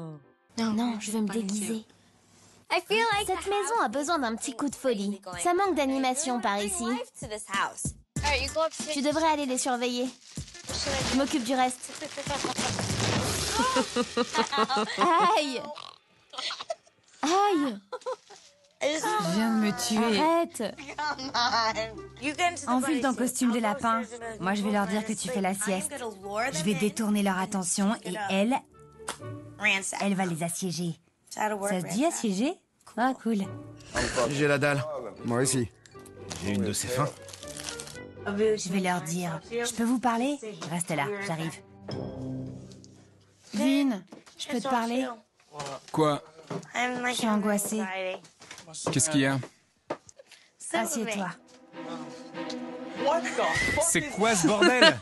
Non, je vais me déguiser. Cette maison a besoin d'un petit coup de folie. Ça manque d'animation par ici. Tu devrais aller les surveiller. Je m'occupe du reste. Aïe! Aïe! Je viens de me tuer. Arrête! Enfile ton costume de lapin. Moi, je vais leur dire que tu fais la sieste. Je vais détourner leur attention et elle va les assiéger. Ça se dit assiéger? Ah, cool. J'ai la dalle. Moi aussi. J'ai une de ces fins. Je vais leur dire. Je peux vous parler? Reste là, j'arrive. Vin, je peux te parler? Quoi? Je suis angoissée. Qu'est-ce qu'il y a? Assieds-toi. C'est quoi ce bordel?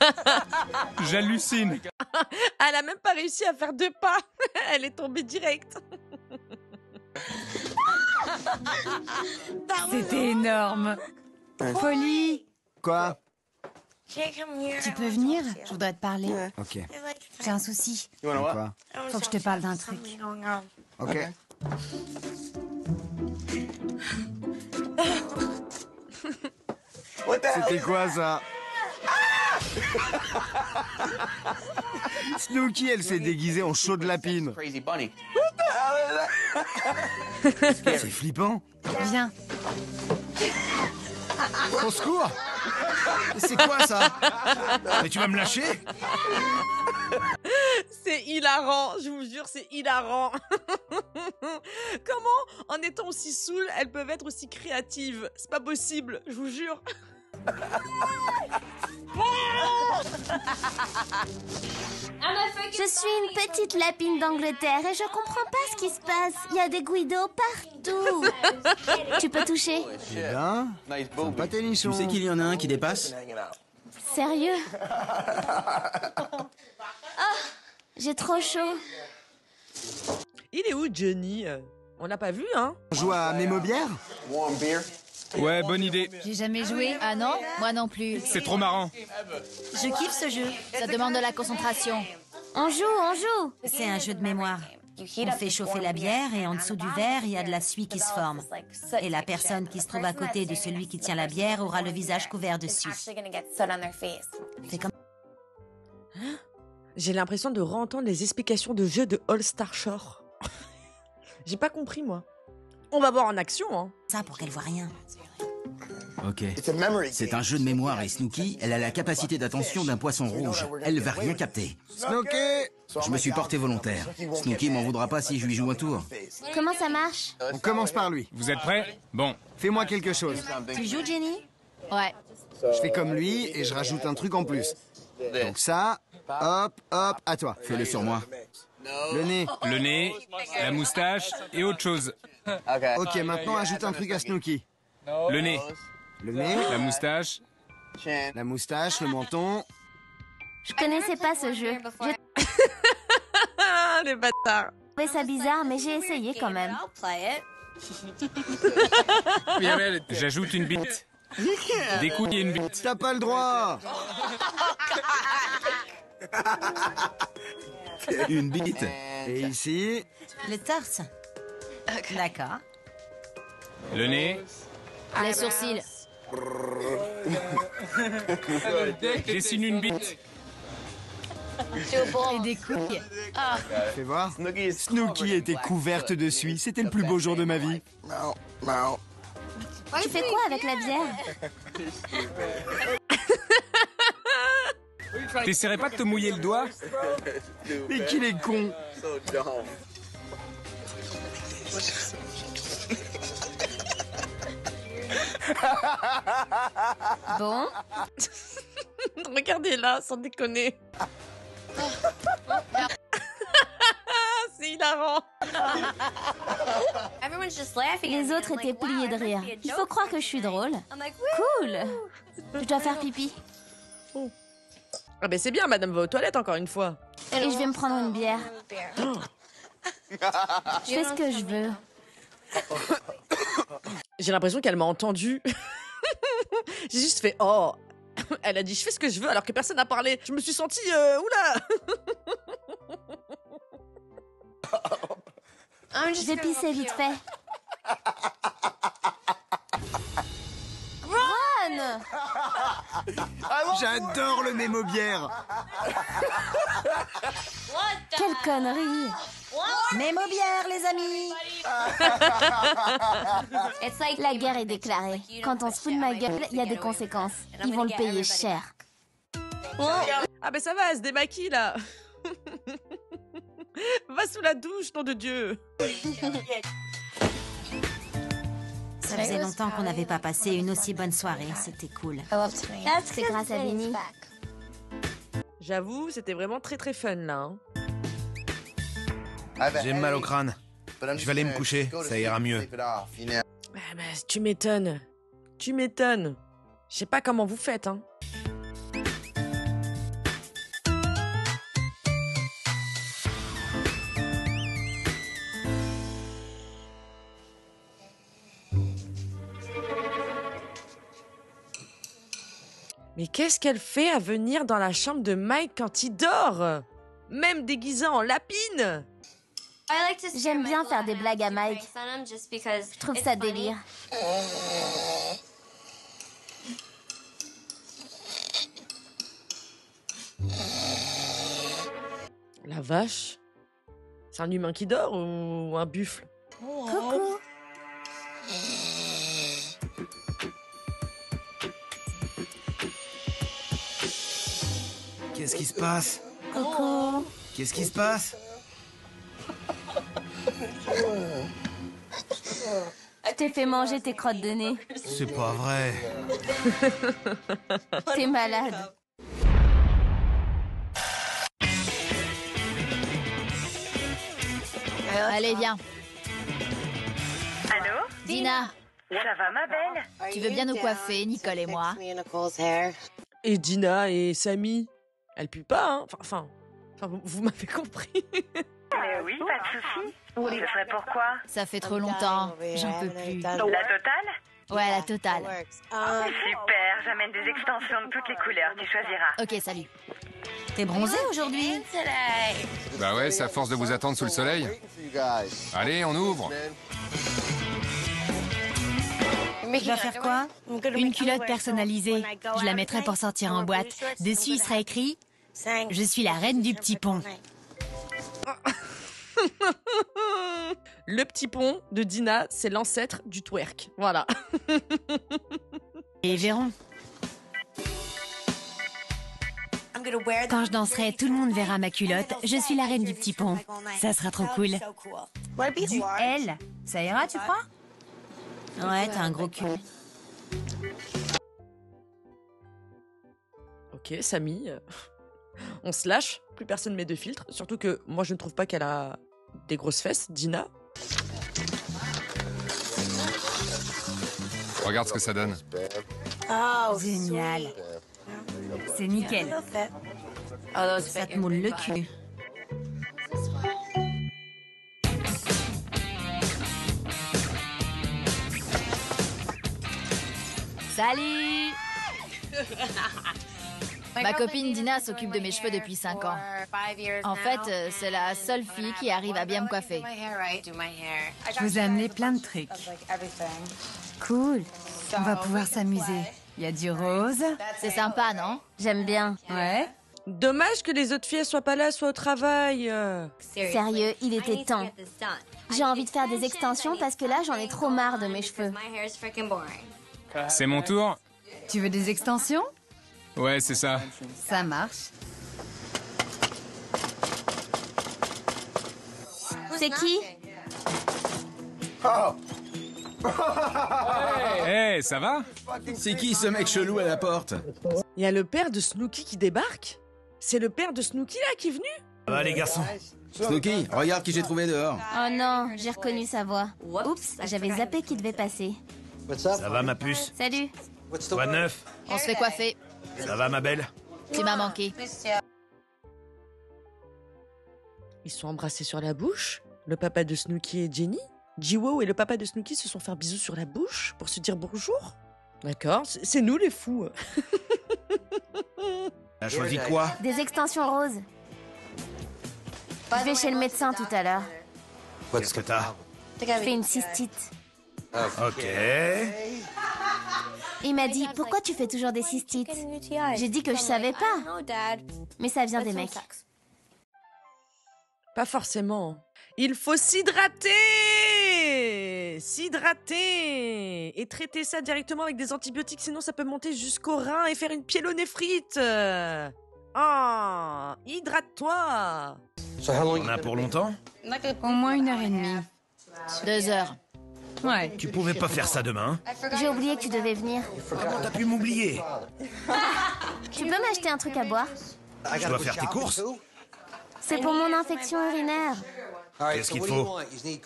J'hallucine. Elle a même pas réussi à faire 2 pas. Elle est tombée direct. C'était énorme. Folie. Quoi? Tu peux venir? Je voudrais te parler. Ok. J'ai un souci. Quoi? Faut que je te parle d'un truc. Ok. C'était quoi ça? Snooki, elle s'est déguisée en chaud de lapine. C'est flippant. Viens. Au secours! C'est quoi ça? Mais tu vas me lâcher? C'est hilarant, je vous jure, c'est hilarant. Comment, en étant aussi saoul, elles peuvent être aussi créatives? C'est pas possible, je vous jure. Je suis une petite lapine d'Angleterre et je comprends pas ce qui se passe. Il y a des guidos partout. Tu peux toucher? Eh bien, sympa tes nichons. Tu sais qu'il y en a un qui dépasse? Sérieux? J'ai trop chaud. Il est où, Johnny? On l'a pas vu, hein? On joue à Mémobière? Ouais, bonne idée. J'ai jamais joué. Ah non? Moi non plus. C'est trop marrant. Je kiffe ce jeu. Ça demande de la concentration. On joue. C'est un jeu de mémoire. On fait chauffer la bière et en dessous du verre, il y a de la suie qui se forme. Et la personne qui se trouve à côté de celui qui tient la bière aura le visage couvert de suie. C'est comme... J'ai l'impression de re-entendre les explications de jeu de All Star Shore. J'ai pas compris, moi. On va voir en action, hein. ça pour qu'elle voit rien. Ok. C'est un jeu de mémoire et Snooki, elle a la capacité d'attention d'un poisson rouge. Elle ne va rien capter. Snooki! Je me suis porté volontaire. Snooki m'en voudra pas si je lui joue un tour. Comment ça marche? On commence par lui. Vous êtes prêts? Bon. Fais-moi quelque chose. Tu joues, Jenny? Ouais. Je fais comme lui et je rajoute un truc en plus. Donc ça, hop, hop, à toi. Fais-le sur moi. Le nez. Le nez, la moustache et autre chose. Ok, maintenant ajoute un truc à Snooki. Le nez, Le nez, la moustache. la moustache, le menton. Je connaissais pas ce jeu. J'ai Ah, les bâtards. trouvé ça bizarre, mais j'ai essayé quand même. J'ajoute une bite. Des couilles et une bite. T'as pas le droit. Une bite. Et ici, Le torse. D'accord. Le nez, Les sourcils. dessine une bite. Et des couilles. fais voir. Snooki était couverte de suie. C'était le plus beau jour de ma vie. Tu fais quoi avec la bière? T'essaierais pas de te mouiller le doigt? Mais qu'il est con. Bon, Regardez là, sans déconner. C'est hilarant. Les autres étaient pliés de rire. Il faut croire que je suis drôle. Cool. Je dois faire pipi. Ah ben c'est bien, madame va aux toilettes encore une fois. Et je vais me prendre une bière. Je fais ce que je veux. J'ai l'impression qu'elle m'a entendu. J'ai juste fait oh. Elle a dit je fais ce que je veux alors que personne n'a parlé. Je me suis sentie oula. Je vais pisser vite fait. Ron! J'adore le mémo-bière. Quelle connerie! Mémo-bière, les amis. La guerre est déclarée. Quand on se fout de ma gueule, il y a des conséquences. Ils vont le payer cher. Ah ben ça va, elle se démaquille là. Va sous la douche, nom de Dieu. Ça faisait longtemps qu'on n'avait pas passé une aussi bonne soirée. C'était cool. C'est grâce à Vinny. J'avoue, c'était vraiment très très fun là. Hein. J'ai mal au crâne. Je vais aller me coucher, ça ira mieux. Ah bah, tu m'étonnes. Tu m'étonnes. Je sais pas comment vous faites, hein. Mais qu'est-ce qu'elle fait à venir dans la chambre de Mike quand il dort? Même déguisé en lapine? J'aime bien faire des blagues à Mike. Je trouve ça délire. La vache? C'est un humain qui dort ou un buffle? Coucou. Qu'est-ce qui se passe? Coucou. Qu'est-ce qui se passe? Je t'ai fait manger tes crottes de nez. C'est pas vrai. T'es malade. Allez, viens. Allô? Dina, Ça va, ma belle? tu veux bien nous coiffer, Nicole et moi? Et Dina et Samy? Elle pue pas, hein? Enfin, vous m'avez compris. Mais oui, pas de souci. Ce serait pourquoi? Ça fait trop longtemps, j'en peux plus. La totale? Ouais, la totale. Super, j'amène des extensions de toutes les couleurs, tu choisiras. Ok, salut. T'es bronzé aujourd'hui? Bah ouais, c'est à force de vous attendre sous le soleil. Allez, on ouvre. Je dois faire quoi? Une culotte personnalisée. Je la mettrai pour sortir en boîte. Dessus, il sera écrit « Je suis la reine du petit pont ». Le petit pont de Dina, c'est l'ancêtre du twerk. Voilà. Et verront. Quand je danserai, tout le monde verra ma culotte. Je suis la reine du petit pont. Ça sera trop cool. Du L, ça ira, tu crois? Ouais, t'as un gros cul. Ok, Samy. On se lâche. Plus personne met de filtre. Surtout que moi, je ne trouve pas qu'elle a des grosses fesses. Dina. Regarde ce que ça donne. Génial. C'est nickel. Ça te moule le cul. Salut! Ma copine Dina s'occupe de mes cheveux depuis 5 ans. En fait, c'est la seule fille qui arrive à bien me coiffer. Je vous ai amené plein de trucs. Cool. On va pouvoir s'amuser. Il y a du rose. C'est sympa, non? J'aime bien. Ouais. Dommage que les autres filles soient pas là, soient au travail. Sérieux, il était temps. J'ai envie de faire des extensions parce que là, j'en ai trop marre de mes cheveux. C'est mon tour? Tu veux des extensions? Ouais, c'est ça. Ça marche. C'est qui? Hey, ça va? C'est qui ce mec chelou à la porte? Il y a le père de Snooki qui débarque? C'est le père de Snooki là qui est venu? Ça va les garçons? Snooki, regarde qui j'ai trouvé dehors. Oh non, j'ai reconnu sa voix. Oups, j'avais zappé qu'il devait passer. Ça va ma puce? Salut. Quoi de neuf? On se fait coiffer. Ça va ma belle? Tu m'as manqué. Ils sont embrassés sur la bouche. Le papa de Snooki et Jenny. Jiwo et le papa de Snooki se sont fait un bisou sur la bouche pour se dire bonjour. D'accord, c'est nous les fous. T'as choisi quoi? Des extensions roses. Je vais chez le médecin tout à l'heure. Qu'est-ce que t'as? Je fais une cystite. Ok. Il m'a dit, pourquoi tu fais toujours des cystites? J'ai dit que je savais pas. Mais ça vient des mecs. Pas forcément. Il faut s'hydrater! S'hydrater! Et traiter ça directement avec des antibiotiques, sinon ça peut monter jusqu'au rein et faire une pyélonéphrite. Ah, hydrate-toi! On a pour longtemps? Au moins 1h30. 2 heures. Ouais. Tu pouvais pas faire ça demain? J'ai oublié que tu devais venir. Comment t'as pu m'oublier? Tu peux m'acheter un truc à boire? Je dois faire tes courses? C'est pour mon infection urinaire. Qu'est-ce qu'il faut?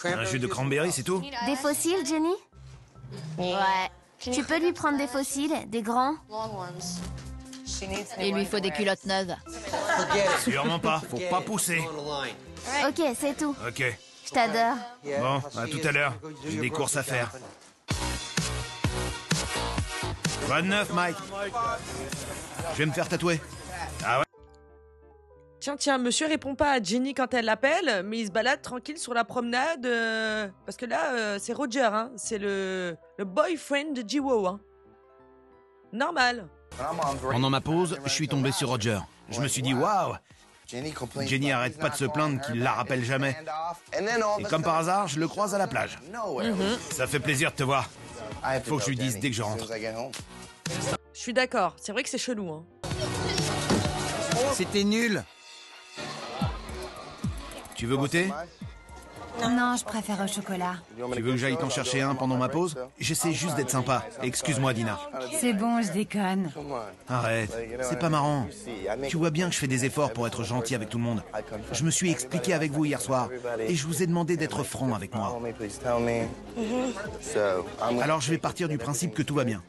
Un jus de cranberry, c'est tout? Des fossiles, Jenny? Ouais. Tu peux lui prendre des fossiles, des grands? Il lui faut des culottes neuves. Sûrement pas, faut pas pousser. Ok, c'est tout. Ok. Je t'adore. Bon, à tout à l'heure. J'ai des courses à faire. Quoi de neuf, Mike? Je vais me faire tatouer. Ah ouais? Tiens, monsieur répond pas à Jenny quand elle l'appelle, mais il se balade tranquille sur la promenade. Parce que là, c'est Roger, hein. C'est le boyfriend de Jiwo, hein. Normal. Pendant ma pause, je suis tombé sur Roger. Je me suis dit, waouh! Jenny arrête pas de se plaindre qu'il la rappelle jamais. Et comme par hasard, je le croise à la plage. Ça fait plaisir de te voir. Faut que je lui dise dès que je rentre. Je suis d'accord, c'est vrai que c'est chelou, hein. C'était nul. Tu veux goûter? Non, je préfère au chocolat. Tu veux que j'aille t'en chercher un pendant ma pause? J'essaie juste d'être sympa. Excuse-moi, Dina. C'est bon, je déconne. Arrête, c'est pas marrant. Tu vois bien que je fais des efforts pour être gentil avec tout le monde. Je me suis expliqué avec vous hier soir et je vous ai demandé d'être franc avec moi. Alors je vais partir du principe que tout va bien.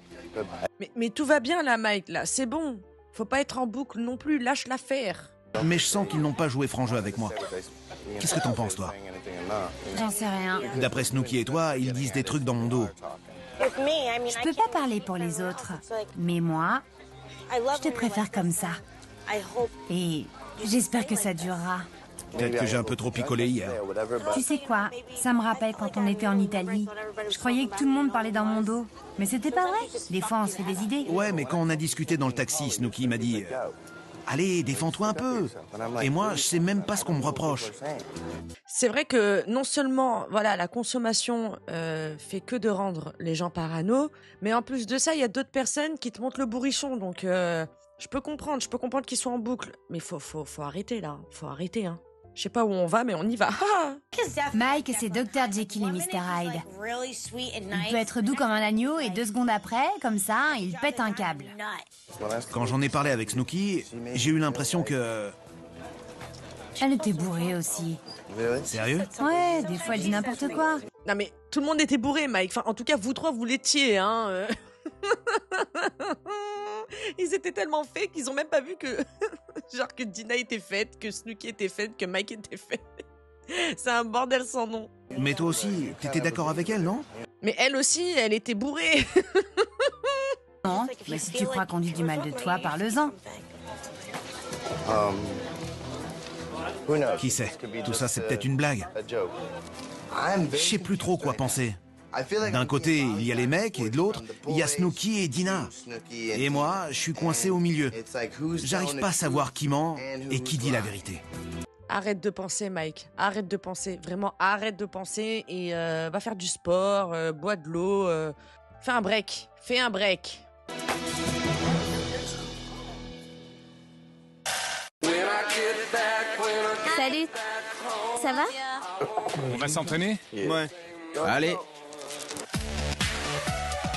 Mais tout va bien là, Mike, là, c'est bon. Faut pas être en boucle non plus, lâche l'affaire. Mais je sens qu'ils n'ont pas joué franc jeu avec moi. Qu'est-ce que t'en penses, toi? J'en sais rien. D'après Snooki et toi, ils disent des trucs dans mon dos. Je peux pas parler pour les autres. Mais moi, je te préfère comme ça. Et j'espère que ça durera. Peut-être que j'ai un peu trop picolé hier. Tu sais quoi? Ça me rappelle quand on était en Italie. Je croyais que tout le monde parlait dans mon dos. Mais c'était pas vrai. Des fois, on se fait des idées. Ouais, mais quand on a discuté dans le taxi, Snooki m'a dit... Allez, défends-toi un peu. Et moi, je sais même pas ce qu'on me reproche. C'est vrai que non seulement, voilà, la consommation fait que de rendre les gens parano, mais en plus de ça, il y a d'autres personnes qui te montrent le bourrichon. Donc, je peux comprendre qu'ils soient en boucle. Mais faut arrêter là, faut arrêter, hein. Je sais pas où on va, mais on y va. Mike, c'est Dr. Jekyll et Mr. Hyde. Il peut être doux comme un agneau et 2 secondes après, comme ça, il pète un câble. Quand j'en ai parlé avec Snooki, j'ai eu l'impression que... Elle était bourrée aussi. Sérieux? Ouais, des fois elle dit n'importe quoi. Non mais tout le monde était bourré, Mike. Enfin, en tout cas, vous trois, vous l'étiez, hein. Ils étaient tellement faits qu'ils ont même pas vu que... Genre que Dina était faite, que Snooki était faite, que Mike était fait. C'est un bordel sans nom. Mais toi aussi, t'étais d'accord avec elle, non? Mais elle aussi, elle était bourrée. Non, mais si tu crois qu'on dit du mal de toi, parle-en. Qui sait? Tout ça, c'est peut-être une blague. Je sais plus trop quoi penser. D'un côté, il y a les mecs, et de l'autre, il y a Snooki et Dina. Et moi, je suis coincé au milieu. J'arrive pas à savoir qui ment et qui dit la vérité. Arrête de penser, Mike. Arrête de penser. Vraiment, arrête de penser et va faire du sport, bois de l'eau. Fais un break. Fais un break. Salut. Ça va? On va s'entraîner? Ouais. Allez.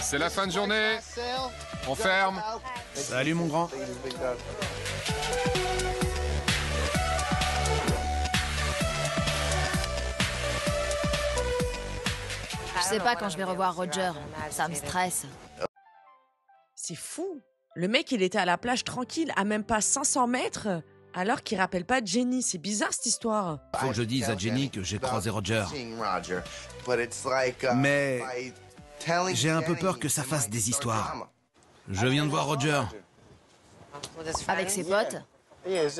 C'est la fin de journée. On ferme. Salut, mon grand. sais pas quand je vais revoir Roger. Ça me stresse. C'est fou. Le mec, il était à la plage tranquille, à même pas 500 mètres, alors qu'il rappelle pas Jenny. C'est bizarre, cette histoire. Faut que je dise à Jenny que j'ai croisé Roger. Mais j'ai un peu peur que ça fasse des histoires. Je viens de voir Roger. Avec ses potes?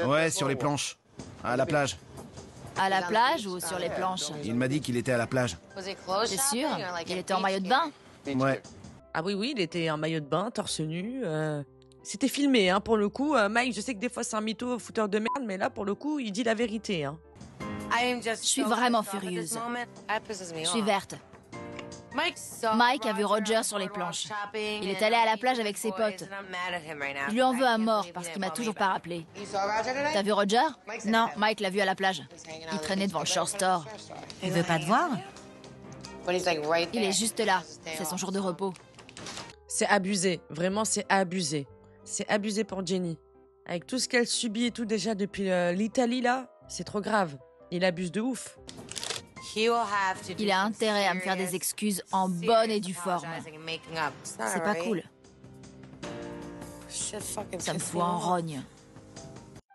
Ouais, sur les planches. À la plage. À la plage ou sur les planches? Il m'a dit qu'il était à la plage. T'es sûr? Il était en maillot de bain? Ouais. Ah oui, il était en maillot de bain, torse nu. C'était filmé, hein, pour le coup. Mike, je sais que des fois c'est un mytho fouteur de merde, mais là, pour le coup, il dit la vérité. Hein. Je suis vraiment furieuse. Je suis verte. Mike a vu Roger sur les planches. Il est allé à la plage avec ses potes. Je lui en veux à mort parce qu'il m'a toujours pas rappelé. T'as vu Roger? Non, Mike l'a vu à la plage. Il traînait devant le Shore Store. Il veut pas te voir? Il est juste là. C'est son jour de repos. C'est abusé. Vraiment, c'est abusé. C'est abusé pour Jenny. Avec tout ce qu'elle subit et tout déjà depuis l'Italie, là, c'est trop grave. Il abuse de ouf. Il a intérêt à me faire des excuses en bonne et due forme. C'est pas cool. Ça me fout en rogne.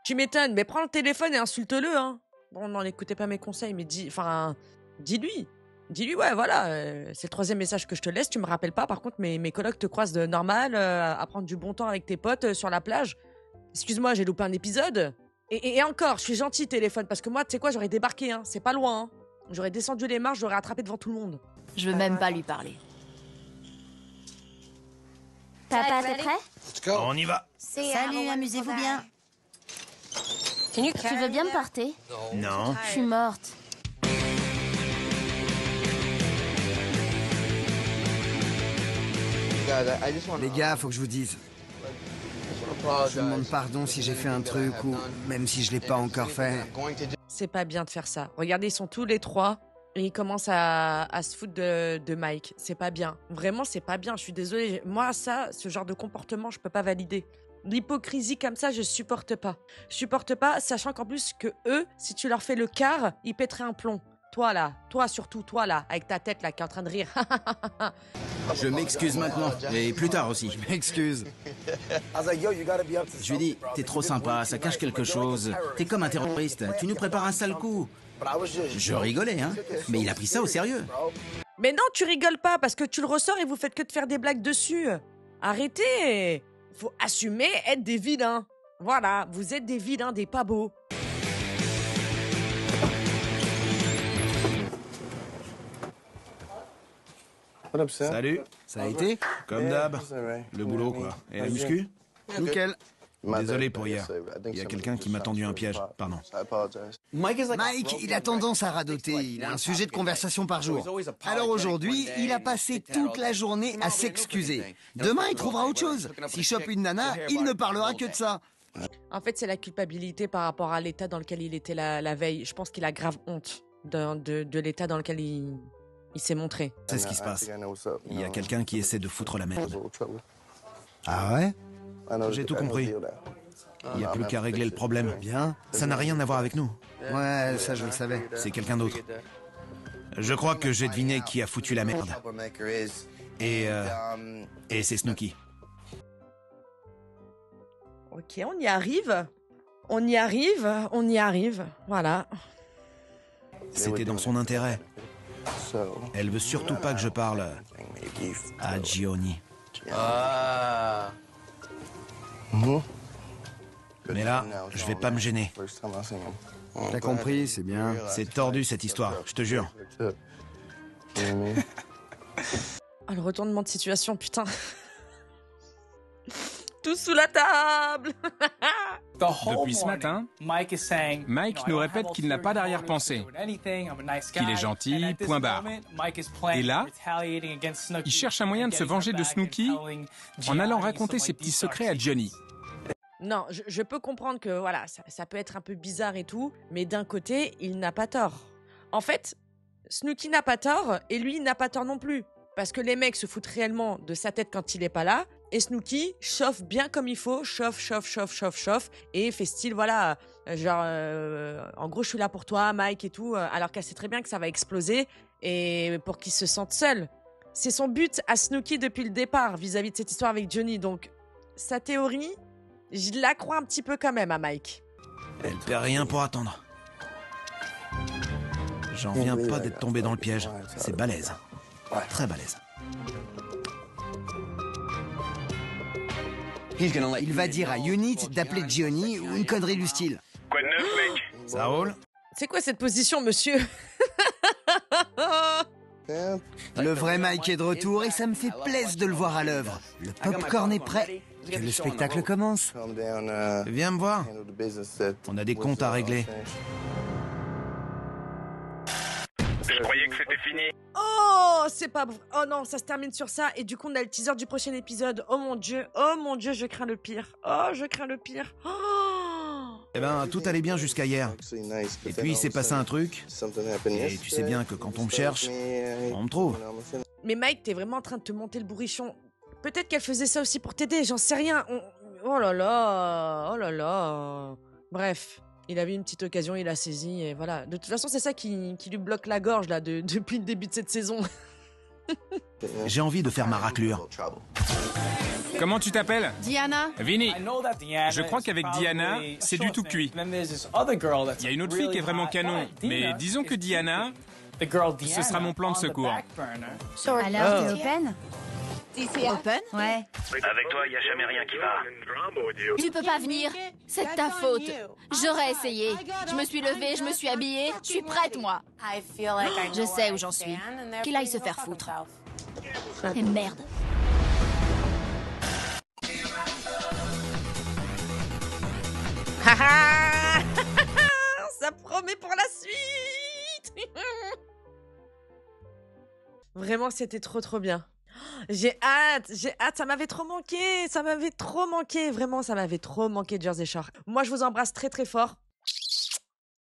Tu m'étonnes, mais prends le téléphone et insulte-le, hein. Bon, non, n'écoutez pas mes conseils, mais dis-lui. Dis-lui, ouais, voilà, c'est le 3e message que je te laisse, tu me rappelles pas, par contre, mes colocs te croisent de normal, à prendre du bon temps avec tes potes sur la plage. Excuse-moi, j'ai loupé un épisode. Et encore, je suis gentil, téléphone, parce que moi, tu sais quoi, j'aurais débarqué, hein, c'est pas loin, hein. J'aurais descendu les marches, j'aurais attrapé devant tout le monde. Je veux même pas lui parler. Papa, t'es prêt? On y va. Salut, amusez-vous bien. Tu veux bien me porter? Non. Je suis morte. Les gars, faut que je vous dise. Je vous demande pardon si j'ai fait un truc ou même si je l'ai pas encore fait. C'est pas bien de faire ça. Regardez, ils sont tous les trois et ils commencent à se foutre de Mike. C'est pas bien. Vraiment, c'est pas bien. Je suis désolée. Moi, ce genre de comportement, je peux pas valider. L'hypocrisie comme ça, je supporte pas. Je supporte pas, sachant qu'en plus que eux, si tu leur fais le quart, ils pèteraient un plomb. Toi là, toi surtout, toi là, avec ta tête là qui est en train de rire. Je m'excuse maintenant, et plus tard aussi. Je m'excuse. Je lui dis, t'es trop sympa, ça cache quelque chose. T'es comme un terroriste, tu nous prépares un sale coup. Je rigolais, hein, mais il a pris ça au sérieux. Mais non, tu rigoles pas, parce que tu le ressors et vous faites que de faire des blagues dessus. Arrêtez. Faut assumer être des vilains. Voilà, vous êtes des vilains, des pas beaux. Salut. Ça a été? Comme d'hab. Le boulot, quoi. Et la muscu? Nickel. Désolé pour hier. Il y a quelqu'un qui m'a tendu un piège. Pardon. Mike, il a tendance à radoter. Il a un sujet de conversation par jour. Alors aujourd'hui, il a passé toute la journée à s'excuser. Demain, il trouvera autre chose. S'il chope une nana, il ne parlera que de ça. En fait, c'est la culpabilité par rapport à l'état dans lequel il était la veille. Je pense qu'il a grave honte de l'état dans lequel il s'est montré. C'est ce qui se passe. Il y a quelqu'un qui essaie de foutre la merde. Ah ouais? J'ai tout compris. Il n'y a plus qu'à régler le problème. Bien. Ça n'a rien à voir avec nous. Ouais, ça je le savais. C'est quelqu'un d'autre. Je crois que j'ai deviné qui a foutu la merde. Et c'est Snooki. Ok, on y arrive. On y arrive, on y arrive. Voilà. C'était dans son intérêt. Elle veut surtout pas que je parle à Gioni. Mais là, je vais pas me gêner. T'as compris, c'est bien. C'est tordu cette histoire, je te jure. Ah, le retournement de situation, putain. Tout sous la table. Depuis ce matin, Mike nous répète qu'il n'a pas d'arrière-pensée, qu'il est gentil, point barre. Et là, il cherche un moyen de se venger de Snooki en allant raconter ses petits secrets à Johnny. Non, je peux comprendre que voilà, ça peut être un peu bizarre et tout, mais d'un côté, il n'a pas tort. En fait, Snooki n'a pas tort et lui n'a pas tort non plus. Parce que les mecs se foutent réellement de sa tête quand il est pas là. Et Snooki chauffe bien comme il faut, chauffe. Et fait style, voilà, genre, en gros, je suis là pour toi, Mike et tout. Alors qu'elle sait très bien que ça va exploser et pour qu'il se sente seul. C'est son but à Snooki depuis le départ vis-à-vis de cette histoire avec Johnny. Donc, sa théorie, je la crois un petit peu quand même à Mike. Elle perd rien pour attendre. J'en reviens pas d'être tombé dans le piège. C'est balèze. Très balèze. Il va dire à Unit d'appeler Johnny ou une connerie du style. Quoi de neuf, mec? Ça roule? C'est quoi cette position, monsieur? Le vrai Mike est de retour et ça me fait plaisir de le voir à l'œuvre. Le popcorn est prêt. Que le spectacle commence. Viens me voir. On a des comptes à régler. Je croyais que c'était fini. Oh, c'est pas vrai. Oh non, ça se termine sur ça. Et du coup, on a le teaser du prochain épisode. Oh mon dieu, je crains le pire. Oh, je crains le pire. Oh. Eh ben, tout allait bien jusqu'à hier. Et puis, il s'est passé un truc. Et tu sais bien que quand on me cherche, on me trouve. Mais Mike, t'es vraiment en train de te monter le bourrichon. Peut-être qu'elle faisait ça aussi pour t'aider, j'en sais rien. Oh là là. Bref. Il avait une petite occasion, il a saisi, et voilà. De toute façon, c'est ça qui lui bloque la gorge, là, depuis le début de cette saison. J'ai envie de faire ma raclure. Comment tu t'appelles? Diana. Vinny. Je crois qu'avec Diana, c'est du tout cuit. Il y a une autre fille qui est vraiment canon, mais disons que Diana, ce sera mon plan de secours. Alors, t'es open? Open? Ouais. Avec toi, il a jamais rien qui va. Tu peux pas venir. C'est de ta faute. J'aurais essayé. Je me suis levée, je me suis habillée. Je suis prête, moi. Je sais où j'en suis. Qu'il aille se faire foutre. Et merde. Ça promet pour la suite. Vraiment, c'était trop bien. J'ai hâte, ça m'avait trop manqué, vraiment, ça m'avait trop manqué Jersey Shore. Moi, je vous embrasse très fort.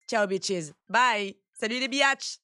Ciao, bitches. Bye. Salut les biatchs.